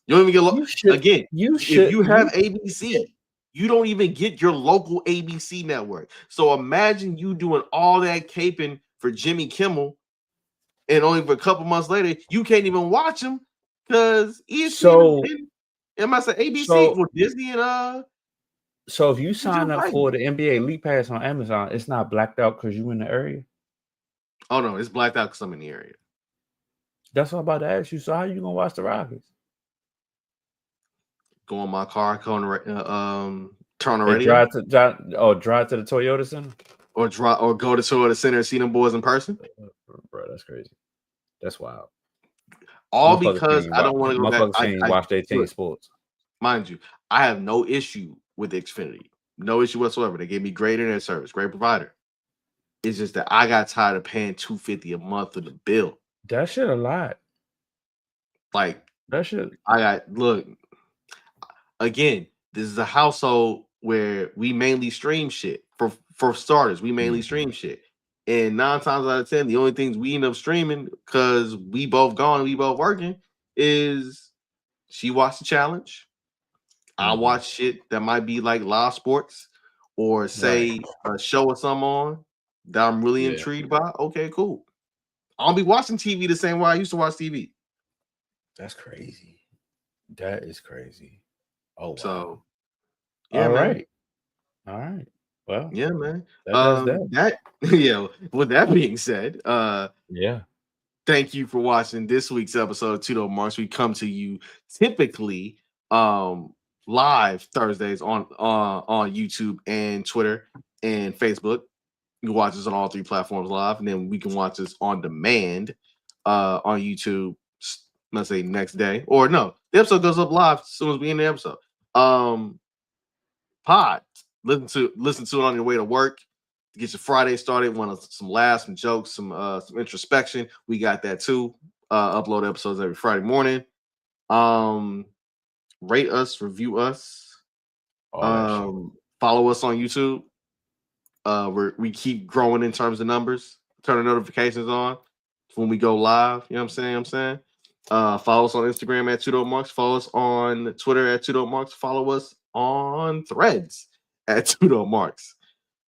You don't even get again. If you have ABC, you don't even get your local ABC network. So imagine you doing all that caping for Jimmy Kimmel, and only for a couple months later, you can't even watch him because ABC or Disney and So if you sign up for the NBA League Pass on Amazon, it's not blacked out because you in the area. Oh no, it's blacked out because I'm in the area. That's what I'm about to ask you. So how you gonna watch the Rockets? Go in my car, turn the radio. Drive to the Toyota Center, or go to Toyota Center and see them boys in person. Bro, that's crazy. That's wild. All because I don't want to go back. I watch their team sports. Mind you, I have no issue with Xfinity. No issue whatsoever. They gave me great internet service, great provider. It's just that I got tired of paying $250 a month for the bill. That shit a lot. Like that shit. Look. Again, this is a household where we mainly stream shit. For starters, we mainly stream shit. And 9 times out of 10, the only things we end up streaming, because we both gone and we both working, is she watched the challenge. I watch shit that might be like live sports, or say a show or something on that I'm really intrigued by. Okay, cool. I'll be watching TV the same way I used to watch TV. That's crazy. That is crazy. Oh, wow. So yeah, all man. Right. Well, yeah, man. That. With that being said, yeah. Thank you for watching this week's episode of 2DopeMarks. We come to you typically live Thursdays on YouTube and Twitter and Facebook. You can watch us on all 3 platforms live, and then we can watch us on demand on YouTube. Let's say next day, or no, the episode goes up live as soon as we end the episode. Pod listen to it on your way to work to get your Friday started. Want some laughs, some jokes, some introspection. We got that too. Upload episodes every Friday morning. Rate us, review us. Follow us on YouTube. We keep growing in terms of numbers. Turn the notifications on when we go live. You know what I'm saying? Follow us on Instagram at 2DopeMarks. Follow us on Twitter at 2DopeMarks. Follow us on Threads at 2DopeMarks.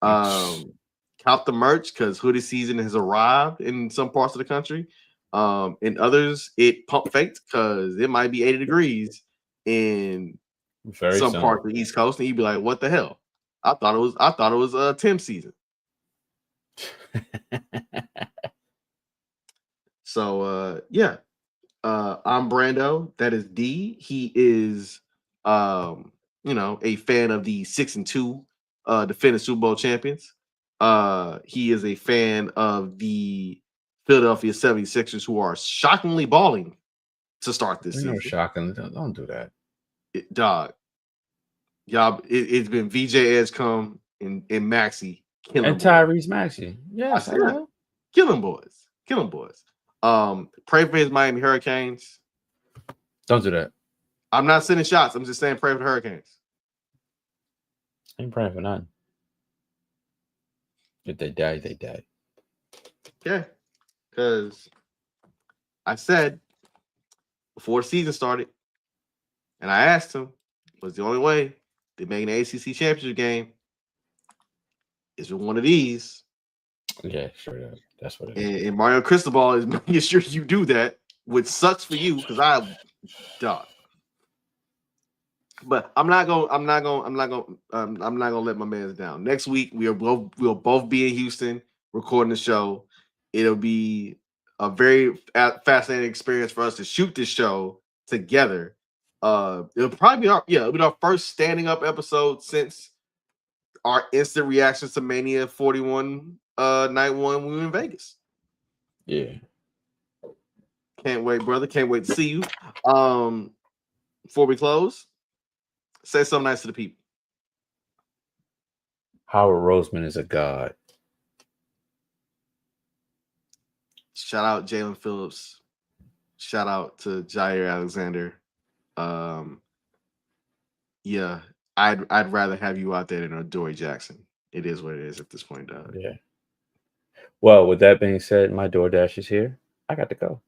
Cop the merch because hoodie season has arrived in some parts of the country. In others, it pump faked because it might be 80 degrees in some parts of the East Coast, and you'd be like, "What the hell? I thought it was Tim season." So yeah. I'm Brando. That is D. He is a fan of the 6-2 defending Super Bowl champions. He is a fan of the Philadelphia 76ers, who are shockingly balling to start this season. Shocking. Don't do that. Dog. Y'all, it's been VJ Edgecombe and Maxey killing and Tyrese Maxey. Yes, I know. Killing boys. Pray for his Miami Hurricanes. Don't do that. I'm not sending shots. I'm just saying pray for the Hurricanes. I ain't praying for none. If they die, they die. Yeah. Because I said before the season started, and I asked him, was the only way they make an ACC championship game is with one of these. Yeah, sure. That's what it is. And Mario Cristobal is making sure you do that, which sucks for you because dog. But I'm not gonna let my man down. Next week we'll both be in Houston recording the show. It'll be a very fascinating experience for us to shoot this show together. It'll probably be our first standing up episode since our instant reactions to Mania 41 night one when we were in Vegas. Yeah. Can't wait, brother. Can't wait to see you. Before we close, say something nice to the people. Howard Roseman is a god. Shout out Jalen Phillips. Shout out to Jair Alexander. Yeah, I'd rather have you out there than Adoree Jackson. It is what it is at this point, dog. Yeah. Well, with that being said, my DoorDash is here. I got to go.